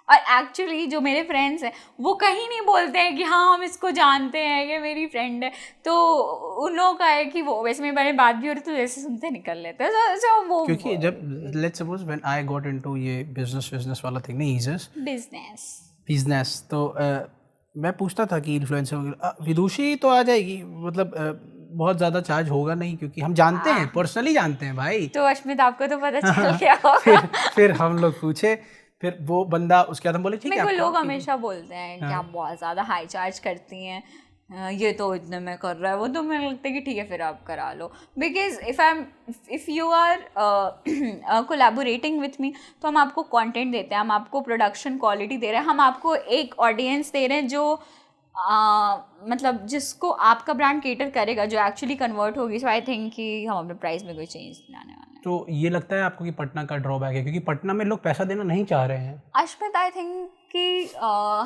और एक्चुअली जो मेरे फ्रेंड्स हैं वो कहीं नहीं बोलते हैं कि हाँ हम इसको जानते हैं, ये मेरी फ्रेंड है, तो उन लोगों का है कि वो वैसे मेरे बारे में बात भी हो रही तो जैसे सुनते निकल लेते हैं, so वो
क्योंकि जब let's suppose when I got into ये बिजनेस वाला थिंग नहीं बिजनेस तो मैं पूछता था कि इन्फ्लुएंसर विदुषी तो आ जाएगी, मतलब बहुत ज़्यादा चार्ज होगा नहीं क्योंकि हम जानते हैं, पर्सनली जानते हैं भाई।
तो अश्मित आपको तो पता चल गया होगा।
फिर हम लोग पूछे, फिर वो बंदा उसके बाद हम बोले ठीक है।
मेरे को लोग हमेशा बोलते हैं कि आप बहुत ज़्यादा हाई चार्ज करती हैं, ये तो इतने में कर रहा है वो, तो मुझे लगता है कि ठीक है फिर आप करा लो, because if you are collaborating with me तो हम आपको कंटेंट देते हैं, हम आपको प्रोडक्शन क्वालिटी दे रहे हैं, हम आपको एक ऑडियंस दे रहे हैं जो मतलब जिसको आपका ब्रांड केटर करेगा, जो एक्चुअली कन्वर्ट होगी। सो आई थिंक कि हम अपने प्राइस में कोई चेंज नहीं आने वाला है।
तो ये लगता है आपको कि पटना का ड्रॉबैक है क्योंकि पटना में लोग पैसा देना नहीं चाह रहे हैं?
अश्मित आई थिंक कि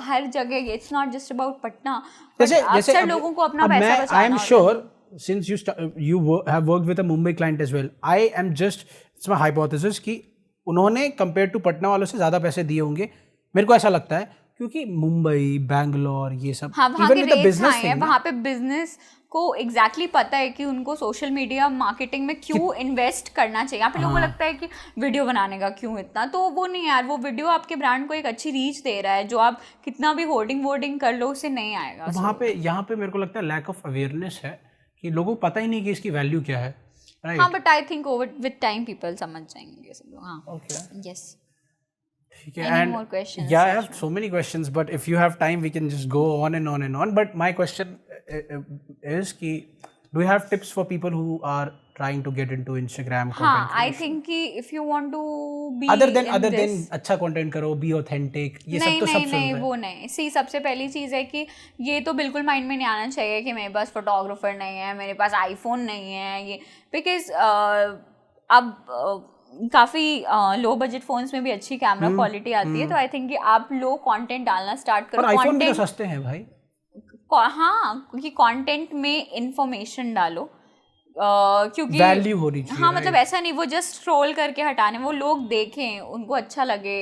हर जगह it's not just about Patna,
जैसे
अक्सर लोगों को अपना पैसा बचाना।
I am sure since you have worked with a Mumbai client as well, I am just, it's my hypothesis कि उन्होंने कंपेयर टू पटना वालों से ज़्यादा पैसे दिए होंगे, मेरे को ऐसा लगता है, क्योंकि मुंबई, बैंगलोर, ये सब
even with the business thing, वहाँ पे बिजनेस को एग्जैक्टली पता है कि उनको सोशल मीडिया मार्केटिंग में क्यों इन्वेस्ट करना चाहिए। यहाँ पे लोगों को लगता है कि वीडियो बनाने का क्यों इतना, तो वो नहीं यार, वो वीडियो आपके ब्रांड को एक अच्छी रीच दे रहा है, जो आप कितना भी होर्डिंग कर लो उससे नहीं आएगा।
वहाँ पे यहाँ पे मेरे को लगता है लैक ऑफ अवेयरनेस है कि लोगों को पता ही नहीं कि इसकी वैल्यू क्या है।
हाँ, but I think over with time people समझ जाएंगे सब लोग। हाँ, okay, yes.
Okay, and more questions? Yeah, I have so many questions, but if you have time, we can just go on and on and on. But my question is, do you have tips for people who are trying to get into Instagram content?
हाँ, I think कि if you want to be
other than अच्छा content करो, be authentic, ये सब तो सब सुन रहे हैं।
वो नहीं। सी सबसे पहली चीज़ है कि ये तो बिल्कुल माइंड में नहीं आना चाहिए कि मेरे पास फोटोग्राफर नहीं है, मेरे पास आईफोन नहीं है, ये बिकॉज अब काफ़ी लो बजट फोन्स में भी अच्छी कैमरा क्वालिटी आती है, तो आई थिंक कि आप लो कंटेंट डालना स्टार्ट करो।
आईफोन भी तो सस्ते हैं भाई।
हाँ, क्योंकि कंटेंट में इंफॉर्मेशन डालो, क्योंकि
वैल्यू हो रही चाहिए।
हाँ, मतलब ऐसा नहीं वो जस्ट स्क्रॉल करके हटाने, वो लोग देखें, उनको अच्छा लगे,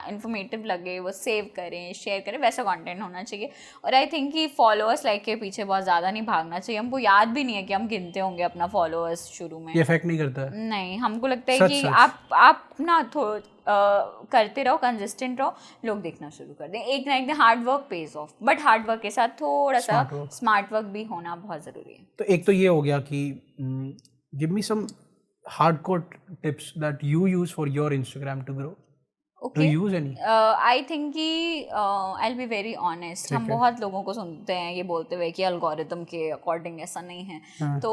इन्फॉर्मेटिव लगे, वो सेव करें, शेयर करें, वैसा कंटेंट होना चाहिए। और आई थिंक कि फॉलोअर्स लाइक के पीछे बहुत ज़्यादा नहीं भागना चाहिए। हमको याद भी नहीं है कि हम गिनते होंगे अपना फॉलोअर्स शुरू में।
ये इफेक्ट नहीं करता है?
नहीं, हमको लगता है कि आप ना करते रहो, कंसिस्टेंट रहो, लोग देखना शुरू कर दें। एक ना एक दिन hard work page of, but hard work के साथ थोड़ा सा स्मार्ट वर्क भी होना बहुत ज़रूरी है।
तो एक तो ये हो गया कि give me some hardcore tips that you use for your Instagram to grow. Do you use any?
I think कि I'll be very honest, हम बहुत लोगों को सुनते हैं ये बोलते हुए कि एल्गोरिदम के अकॉर्डिंग ऐसा नहीं है, तो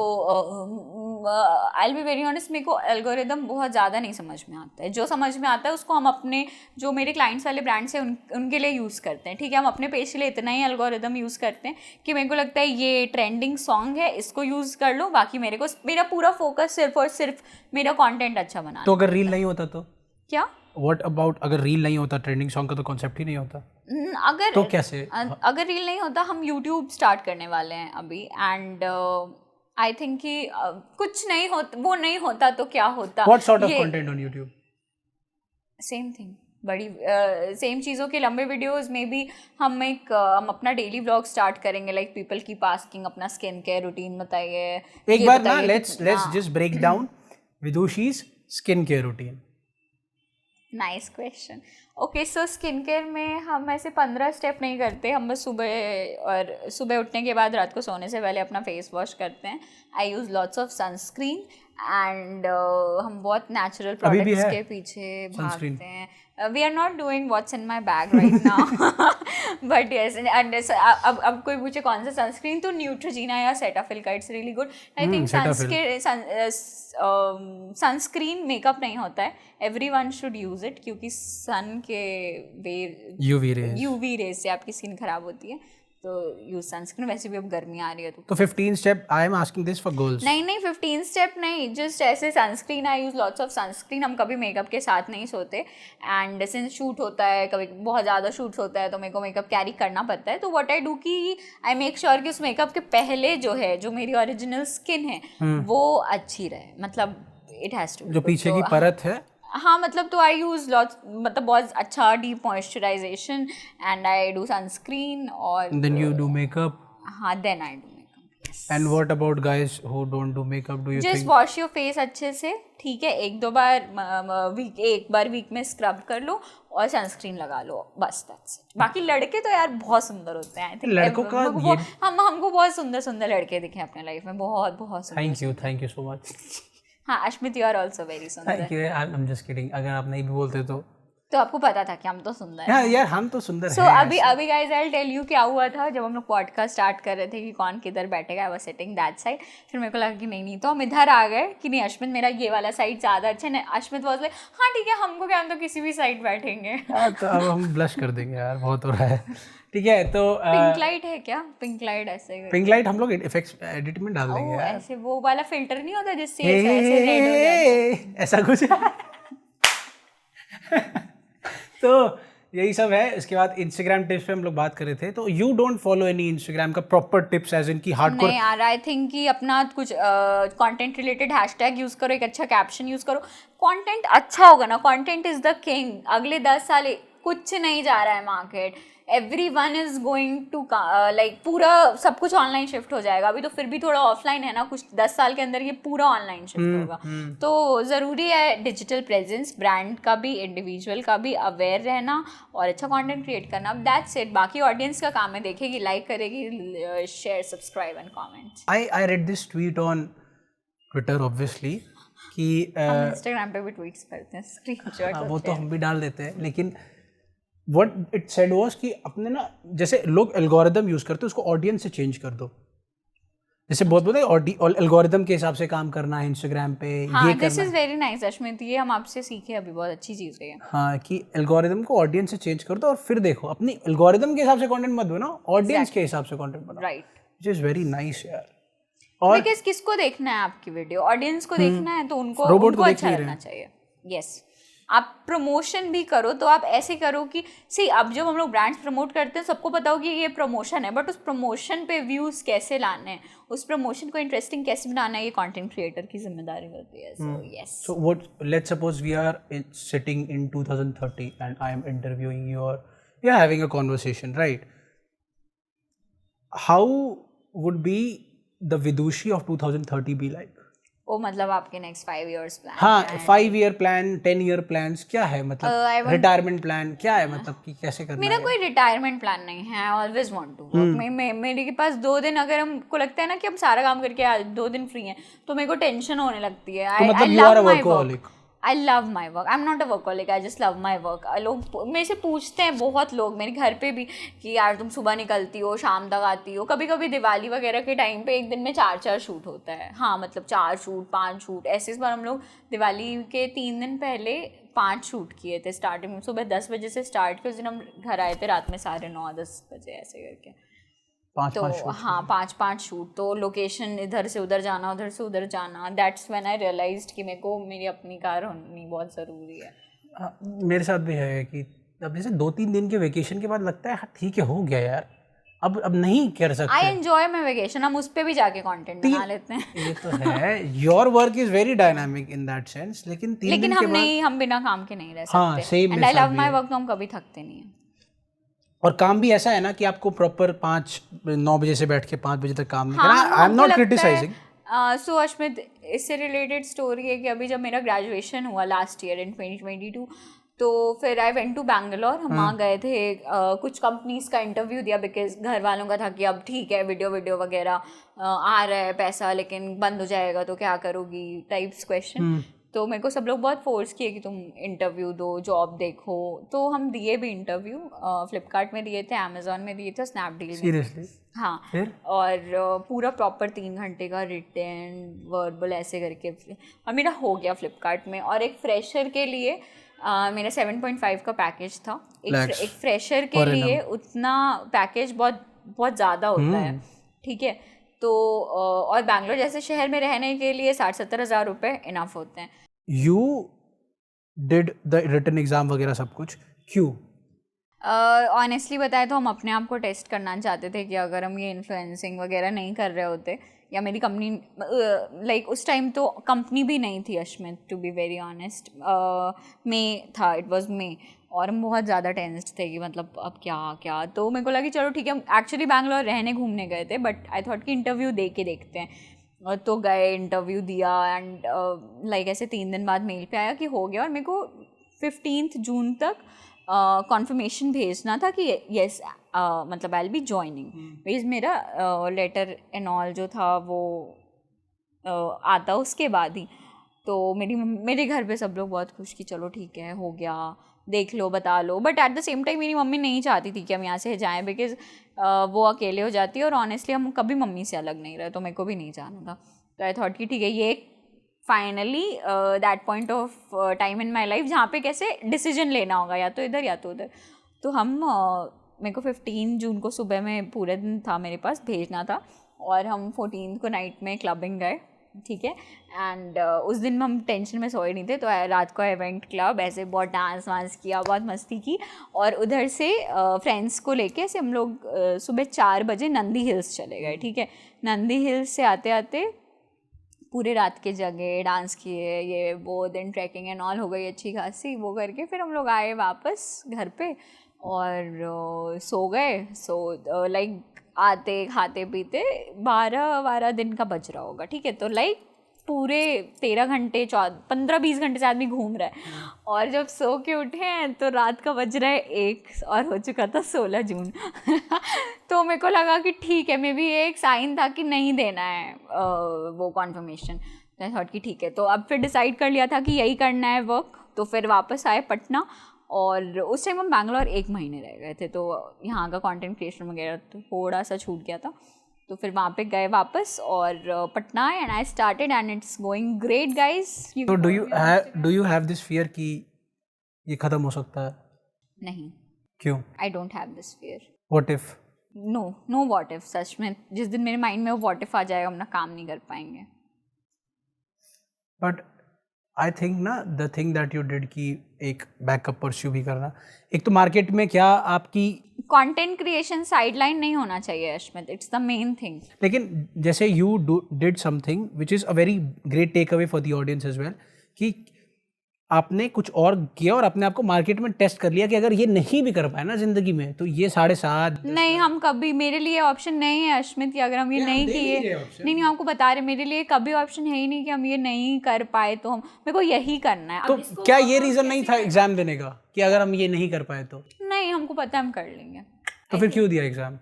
I'll be very honest, मेरे को एल्गोरिदम बहुत ज़्यादा नहीं समझ में आता है। जो समझ में आता है उसको हम अपने जो मेरे क्लाइंट्स वाले ब्रांड्स हैं उनके लिए यूज़ करते हैं, ठीक है। हम अपने पेज के लिए इतना ही एल्गोरिदम यूज़ करते हैं कि मेरे को लगता है ये ट्रेंडिंग सॉन्ग है, इसको यूज़ कर लो, बाकी मेरा पूरा फोकस सिर्फ और सिर्फ मेरा कॉन्टेंट अच्छा बनाना।
तो अगर रील नहीं होता तो
क्या?
What about अगर रील नहीं होता, ट्रेंडिंग सॉन्ग का तो कॉन्सेप्ट ही नहीं होता,
अगर
तो कैसे?
अगर रील नहीं होता, हम यूट्यूब स्टार्ट करने वाले हैं अभी, एंड आई थिंक कि कुछ नहीं होता, वो नहीं होता तो क्या होता।
What sort of content on YouTube?
Same thing, बड़ी सेम चीज़ों के लंबे वीडियोस में भी हम अपना डेली व्लॉग स्टार्ट करेंगे, लाइक पीपल की आस्किंग अपना स्किन केयर रूटीन बताइए।
एक बार ना let's just break down Vidushi's skin care routine.
Nice question. Okay, so skin care में हम ऐसे 15 स्टेप नहीं करते, हम बस सुबह उठने के बाद रात को सोने से पहले अपना फेस वॉश करते हैं। I use lots of sunscreen and हम बहुत नेचुरल प्रोडक्ट्स के पीछे भागते हैं। We are not doing what's in my bag right now, but yes, and अब कोई पूछे कौन सा सनस्क्रीन, तो न्यूट्रोजीना या सेटाफिल का, it's really good. I think sunscreen makeup नहीं होता है, एवरीवन शुड यूज इट, क्योंकि सन के यूवी रेज से आपकी स्किन खराब होती है, तो यूज सनस्क्रीन। वैसे भी अब गर्मी आ रही है तो
15 step I am asking this for girls.
नहीं 15 स्टेप नहीं, जस्ट ऐसे sunscreen, I use lots of sunscreen. हम कभी मेकअप के साथ नहीं सोते, एंड सिंस शूट होता है, कभी बहुत ज़्यादा शूट्स होता है तो मेरे को मेकअप कैरी करना पड़ता है, तो व्हाट आई डू कि आई मेक श्योर कि उस मेकअप के पहले जो मेरी ओरिजिनल स्किन है वो अच्छी रहे, मतलब इट हैज़ टू,
जो पीछे की परत है
हाँ मतलब तो आई यूज़ लॉट्स, मतलब बहुत अच्छा deep moisturisation and I do sunscreen और
देन यू डू मेकअप
हाँ then I do makeup.
And what about guys who don't do makeup, do you
just
think?
Wash your face अच्छे से, ठीक है, एक बार वीक में स्क्रब कर लो और सनस्क्रीन लगा लो, बस दैट्स इट। बाकी लड़के तो यार बहुत सुंदर होते हैं, आई थिंक
लड़कों का
हमको बहुत सुंदर सुंदर लड़के दिखे अपने लाइफ में, बहुत बहुत सुंदर।
Thank you so much.
हाँ Ashmit, you are also very सुंदर।
Thank you, I am just kidding, अगर आप नहीं भी बोलते
तो आपको पता था कि हम तो सुंदर हैं।
यार हम तो सुंदर
सो
हैं।
अभी guys I will tell you क्या हुआ था जब हम लोग पॉडकास्ट स्टार्ट कर रहे थे कि कौन किधर बैठेगा। I was sitting that side, फिर मेरे को लगा कि नहीं तो हम इधर आ गए कि नहीं अश्मित मेरा ये वाला साइड ज़्यादा अच्छा है। अश्मित वाज लाइक हाँ ठीक है, हमको क्या, हम तो किसी भी साइड बैठेंगे।
तो अब हम ब्लश कर देंगे यार, बहुत हो रहा है। ठीक है तो
पिंक लाइट है क्या? पिंक लाइट ऐसे
पिंक लाइट हम लोग इफेक्ट्स एडिट में डाल देंगे यार।
ऐसे वो वाला फिल्टर नहीं होता जिससे ऐसे रेड हो जाए,
ऐसा कुछ तो यही सब है। इसके बाद इंस्टाग्राम टिप्स पे हम लोग बात कर रहे थे, तो you don't follow any Instagram का प्रॉपर टिप्स एज इन की हार्डकोर?
नहीं यार, आई थिंक कि अपना कुछ कंटेंट रिलेटेड हैशटैग यूज करो, एक अच्छा कैप्शन यूज करो, कंटेंट अच्छा होगा ना, कंटेंट इज द किंग। अगले 10 साल कुछ नहीं जा रहा है market, everyone is going to like पूरा सब कुछ ऑनलाइन शिफ्ट हो जाएगा। अभी तो फिर भी थोड़ा ऑफलाइन है ना, कुछ 10 साल के अंदर ये पूरा ऑनलाइन शिफ्ट होगा। तो ज़रूरी है डिजिटल प्रेजेंस, ब्रांड का भी इंडिविजुअल का भी अवेयर रहना और अच्छा कंटेंट क्रिएट करना। अब दैट्स इट। बाकी ऑडियंस का काम है, देखेगी, लाइक करेगी, share, subscribe and comment.
I read this tweet on Twitter obviously कि
हम इंस्टाग्राम पे भी ट्वीट्स करते हैं, स्क्रीनशॉट
वो तो हम भी डाल देते हैं, लेकिन what it said was कि अपने ना, जैसे लोग एल्गोरिदम यूज करते हैं उसको ऑडियंस से चेंज कर दो। जैसे बहुत बोलते हैं एल्गोरिदम के हिसाब से काम करना है इंस्टाग्राम पे,
हाँ,
ये
this is very nice Ashmit, ये हम आपसे सीखे, अभी बहुत अच्छी चीज़ है।
हाँ कि एल्गोरिदम को ऑडियंस से चेंज कर दो और फिर देखो, अपनी एल्गोरिदम के हिसाब से कंटेंट मत बनाओ, ऑडियंस के हिसाब से कंटेंट बनाओ।
Right,
which is very nice यार। और
बिकॉज किसको देखना है आपकी वीडियो? ऑडियंस को देखना है, तो उनको अच्छा लगना चाहिए। यस, आप प्रमोशन भी करो तो आप ऐसे करो कि सी, अब जब हम लोग ब्रांड्स प्रमोट करते हैं सबको पता हो कि ये प्रमोशन है, बट उस प्रमोशन पे व्यूज कैसे लाने हैं, उस प्रमोशन को इंटरेस्टिंग कैसे बनाना है, ये कंटेंट क्रिएटर की जिम्मेदारी होती है। So yes,
so what, let's suppose we are sitting in 2030 and I am interviewing you, or we are having a conversation, right? How would be the Vidushi of 2030 be like?
वो मतलब आपके next 5 years plan?
हाँ, 5 year plan, 10 year plans क्या है, मतलब retirement plan क्या है, मतलब कि कैसे करना है?
मेरा कोई रिटायरमेंट प्लान नहीं है, I always want to work. मेरे के पास 2 दिन, अगर हमको लगता है ना कि हम सारा काम करके आज 2 दिन फ्री हैं, तो मेरे को टेंशन होने लगती है। I love my work, I love my work, I am not a workaholic, I just love my work. लोग मेरे से पूछते हैं, बहुत लोग मेरे घर पे भी, कि यार तुम सुबह निकलती हो शाम तक आती हो। कभी कभी दिवाली वगैरह के टाइम पे एक दिन में 4 शूट होता है। हाँ मतलब 4 शूट 5 शूट ऐसे। इस बार हम लोग दिवाली के 3 दिन पहले 5 शूट किए थे। स्टार्टिंग में सुबह 10 बजे से स्टार्ट किया, उस दिन हम घर आए थे रात में 9:30-10 बजे ऐसे करके। तो हाँ 5 शूट, तो लोकेशन इधर से उधर जाना, उधर से उधर जाना। दैट्स व्हेन आई रियलाइज्ड कि मेरे को मेरी अपनी कार होनी बहुत ज़रूरी है।
मेरे साथ भी है कि अब जैसे 2-3 दिन के वेकेशन के बाद लगता है हाँ ठीक है, हो गया यार, अब नहीं कर सकते।
आई एंजॉय माई वेकेशन, हम उस पर भी जाके कंटेंट बना लेते हैं।
ये तो है, your work is very dynamic in that sense, लेकिन
हम बिना काम के नहीं रह सकते।
हाँ, same.
And I love my work, तो हम कभी थकते नहीं हैं।
और काम भी ऐसा है ना कि आपको प्रॉपर 9 बजे से बैठ के 5 बजे तक काम नहीं करना। I am not criticising.
So Ashmit, इससे रिलेटेड स्टोरी है कि अभी जब मेरा ग्रेजुएशन हुआ लास्ट ईयर इन 2022, तो फिर आई वेंट टू बैंगलोर। हम वहाँ गए थे, कुछ कंपनीज का इंटरव्यू दिया, बिकॉज घर वालों का था कि अब ठीक है वीडियो वगैरह आ रहा है पैसा, लेकिन बंद हो जाएगा तो क्या करोगी टाइप्स क्वेश्चन। तो मेरे को सब लोग बहुत फोर्स किए कि तुम इंटरव्यू दो, जॉब देखो। तो हम दिए भी इंटरव्यू, फ्लिपकार्ट में दिए थे, अमेजोन में दिए थे, स्नैपडील में।
सीरियसली?
हाँ। और पूरा प्रॉपर 3 घंटे का रिटन वर्बल ऐसे करके, और मेरा हो गया फ्लिपकार्ट में। और एक फ्रेशर के लिए मेरा 7.5 का पैकेज था। एक फ्रेशर के लिए उतना पैकेज बहुत बहुत ज़्यादा होता है, ठीक है। तो और बैंगलोर जैसे शहर में रहने के लिए 60-70 हज़ार रुपये इनफ होते हैं।
You did the written exam वगैरह सब कुछ, क्यों?
ऑनेस्टली बताए तो हम अपने आप को टेस्ट करना चाहते थे कि अगर हम ये इन्फ्लुएंसिंग वगैरह नहीं कर रहे होते, या मेरी कंपनी लाइक उस टाइम तो कंपनी भी नहीं थी Ashmit, to be very honest, मई था, इट वाज मई, और हम बहुत ज़्यादा टेंस्ड थे कि मतलब अब क्या क्या। तो मेरे को लगा कि चलो ठीक है, एक्चुअली बैंगलोर रहने घूमने गए थे, बट आई थॉट कि इंटरव्यू दे के देखते हैं, और तो गए, इंटरव्यू दिया, एंड लाइक ऐसे 3 दिन बाद मेल पे आया कि हो गया, और मेरे को 15 जून तक कॉन्फर्मेशन भेजना था कि येस मतलब I will be joining, because मेरा लेटर एंड ऑल जो था वो आता उसके बाद ही। तो मेरे घर पे सब लोग बहुत खुश कि चलो ठीक है, हो गया, देख लो, बता लो, but at the same time मेरी मम्मी नहीं चाहती थी कि हम यहाँ से जाएं, बिकॉज वो अकेले हो जाती है, और ऑनेस्टली हम कभी मम्मी से अलग नहीं रहे, तो मेरे को भी नहीं जाना था। तो आई थॉट कि ठीक है, ये finally that point of time in my life जहाँ पे कैसे डिसीजन लेना होगा, या तो इधर या तो उधर। तो हम मेरे को 15 जून को सुबह में पूरे दिन था मेरे पास, भेजना था, और हम 14 को नाइट में क्लबिंग गए, ठीक है, एंड उस दिन हम टेंशन में सोए नहीं थे, तो रात को आई वेंट क्लब, ऐसे बहुत डांस वांस किया, बहुत मस्ती की, और उधर से फ्रेंड्स को लेके ऐसे हम लोग सुबह 4 बजे नंदी हिल्स चले गए, ठीक है। नंदी हिल्स से आते आते पूरे रात के जगह, डांस किए, ये वो, दिन ट्रैकिंग एंड ऑल हो गई अच्छी खासी, वो करके फिर हम लोग आए वापस घर पे, और सो गए। सो लाइक आते खाते पीते 12 दिन का बज रहा होगा, ठीक है। तो लाइक पूरे 13 घंटे 15-20 घंटे से आदमी घूम रहा है, और जब सो के उठे हैं तो रात का बज रहा है 1, और हो चुका था 16 जून। तो मेरे को लगा कि ठीक है, मे बी ये एक साइन था कि नहीं देना है वो कॉन्फर्मेशन। मैं थॉट कि ठीक है, तो अब फिर डिसाइड कर लिया था कि यही करना है वर्क। तो फिर वापस आए पटना, और उस टाइम हम बैंगलोर 1 महीने रह गए थे, तो यहाँ का कंटेंट क्रिएशन वगैरह तो थोड़ा सा छूट गया था। तो फिर वहाँ पे गए वापस, और Patna, and I started, and it's going great guys.
तो do you have this fear कि ये खत्म हो सकता है?
नहीं,
क्यों?
I don't have this fear.
What if?
No what if. सच में जिस दिन मेरे माइंड में वो व्हाट इफ आ जाएगा, हम ना काम नहीं कर पाएंगे।
बट आई थिंक ना the thing that you did कि एक बैकअप परस्यू भी करना, एक तो मार्केट में क्या आपकी
कंटेंट क्रिएशन साइडलाइन नहीं होना चाहिए Ashmit, it's the main thing.
लेकिन जैसे you did something which is a very great takeaway for the audience as well, कि आपने कुछ और किया और अपने आप को मार्केट में टेस्ट कर लिया कि अगर ये नहीं भी कर पाए ना जिंदगी में, तो ये 7.5
नहीं, हम कभी, मेरे लिए ऑप्शन नहीं है अश्मित कि अगर हम ये नहीं किए, नहीं, आपको बता रहे, मेरे लिए कभी ऑप्शन है ही नहीं कि हम ये नहीं कर पाए, तो हम, मेरे को यही करना है।
तो क्या ये रीजन नहीं था एग्जाम देने का कि अगर हम ये नहीं कर पाए तो?
नहीं, हमको पता है हम कर लेंगे।
तो फिर क्यों दिया एग्जाम?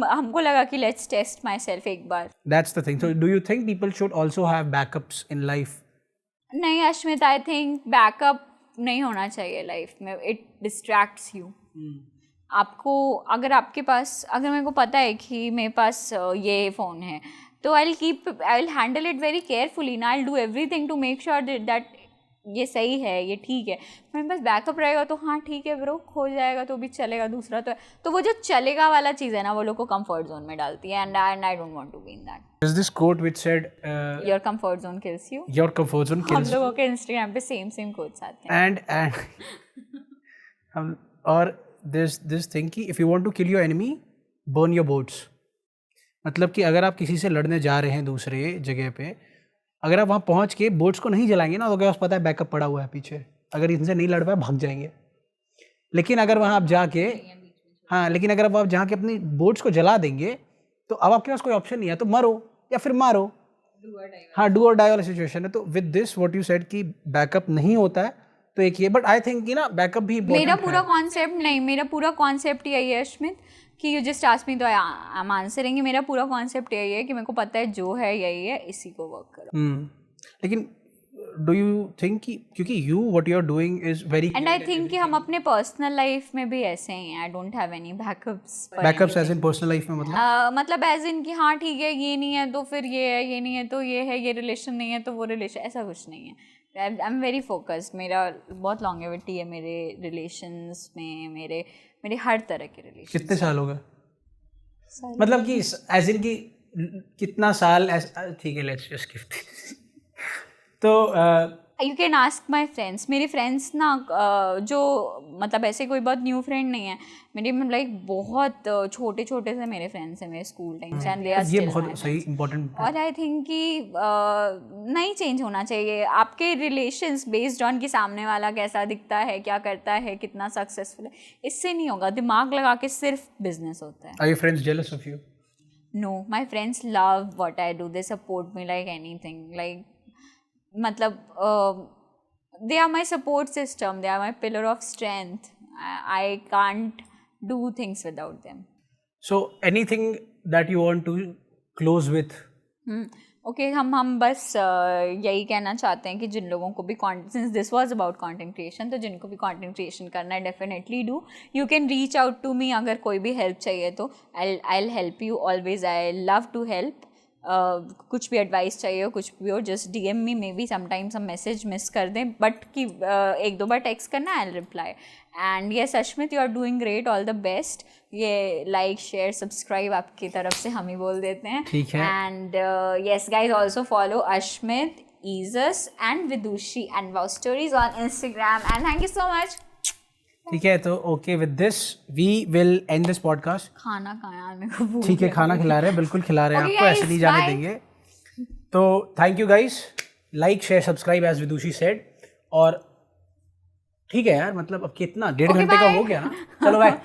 हमको लगा कि लेट्स टेस्ट माई सेल्फ एक बार।
That's the thing. So do you think people should also have backups in life?
नहीं अश्मित, आई थिंक बैकअप नहीं होना चाहिए लाइफ में, इट डिस्ट्रैक्ट्स यू। आपको, अगर आपके पास, अगर मेरे को पता है कि मेरे पास ये फ़ोन है, तो I will handle it very carefully ना, I will do everything to make sure that ये सही है, ये ठीक है। मेरे पास बैकअप रहेगा तो हाँ ठीक है ब्रो, खो जाएगा तो भी चलेगा, दूसरा तो है। तो वो जो चलेगा वाला चीज़ है ना, वो लोग को कंफर्ट जोन में डालती है, and I don't want to be in that.
There's this quote which said
your comfort zone kills you.
your comfort zone
हम
kills
लोगों के इंस्टाग्राम पे सेम कोट्स आते हैं।
and और there's this thing कि if you want to kill your enemy, burn your boats। मतलब कि अगर आप किसी से लड़ने जा रहे हैं दूसरे जगह पे, अगर आप वहाँ पहुँच के बोट्स को नहीं जलाएंगे ना, तो क्या पता है बैकअप पड़ा हुआ है पीछे, अगर इनसे नहीं लड़ पाए भाग जाएंगे। लेकिन अगर वहाँ आप जाके, हाँ, लेकिन अगर आप जाके अपनी बोट्स को जला देंगे, तो अब आपके पास कोई ऑप्शन नहीं है, तो मरो या फिर मारो। हाँ, डू और डाई वाला सिचुएशन है। तो with this what you said कि बैकअप नहीं होता है, तो एक ये, बट आई थिंक कि ना बैकअप भी
मेरा पूरा कॉन्सेप्ट नहीं, मेरा पूरा कॉन्सेप्ट यही है अश्मित कि यू जस्ट आस्क मी तो आई एम आंसरिंग। मेरा पूरा कॉन्सेप्ट यही है कि मेरे को पता है जो है यही है, इसी को वर्क करो।
लेकिन डू यू थिंक कि क्योंकि you what you are doing is very,
and I think कि हम अपने पर्सनल लाइफ में भी ऐसे ही हैं। I don't have any
backups as in personal life में,
मतलब एज इन कि हाँ ठीक है, ये नहीं है तो फिर ये है, ये नहीं है तो ये है, ये रिलेशन नहीं है तो वो रिलेशन, ऐसा कुछ नहीं है। I am very focused. मेरा बहुत लॉन्गेविटी है मेरे रिलेशंस में, मेरे हर तरह के रिलेशन।
कितने साल हो गए? मतलब कि एज इन कि कितना साल, ठीक है, लेट्स जस्ट गिव दिस। तो
you can ask my friends. मेरे फ्रेंड्स ना जो मतलब ऐसे कोई बहुत न्यू फ्रेंड नहीं है मेरी, मतलब लाइक बहुत छोटे छोटे से मेरे फ्रेंड्स हैं मेरे स्कूल टाइम से, एंड दे आर
ये
स्टिल
बहुत सही इंपॉर्टेंट.
और आई थिंक कि नहीं चेंज होना चाहिए आपके रिलेशंस बेस्ड ऑन कि सामने वाला कैसा दिखता है, क्या करता है, कितना सक्सेसफुल है, इससे नहीं होगा. दिमाग लगा के सिर्फ बिजनेस होता है.
Are your friends jealous of you?
No, my friends love what I do. They support me like anything. Like, matlab, they are my support system. They are my pillar of strength. I can't do things without them.
So anything that you want to close with?
Okay, हम बस यही कहना चाहते हैं कि जिन लोगों को भी since this was about content creation, तो जिनको भी कंटेंट क्रिएशन करना है definitely do. You can reach out to me अगर कोई भी हेल्प चाहिए तो. I will help you always. I love to help. कुछ भी एडवाइस चाहिए हो, कुछ भी हो, just DM me. Maybe sometimes हम मैसेज मिस कर दें, बट कि एक दो बार टेक्स्ट करना, I will reply. And yes Ashmit, you are doing great. All the best. ये लाइक शेयर सब्सक्राइब आपकी तरफ से हम ही बोल देते हैं.
ठीक है.
And yes guys, also follow Ashmit, ईजस and Vidushi and wow stories on Instagram. And thank you so much.
ठीक है, तो okay with this we will end this podcast.
खाना खाया मेरे को भूख
ठीक है,
लगी.
खाना खिला रहे हैं, बिल्कुल खिला रहे हैं
Okay,
आपको, ऐसे
guys,
नहीं जाने
bye.
देंगे. तो thank you guys. Like share subscribe as Vidushi said. और ठीक है यार, मतलब अब कितना 1.5 घंटे का हो गया ना. चलो बाय.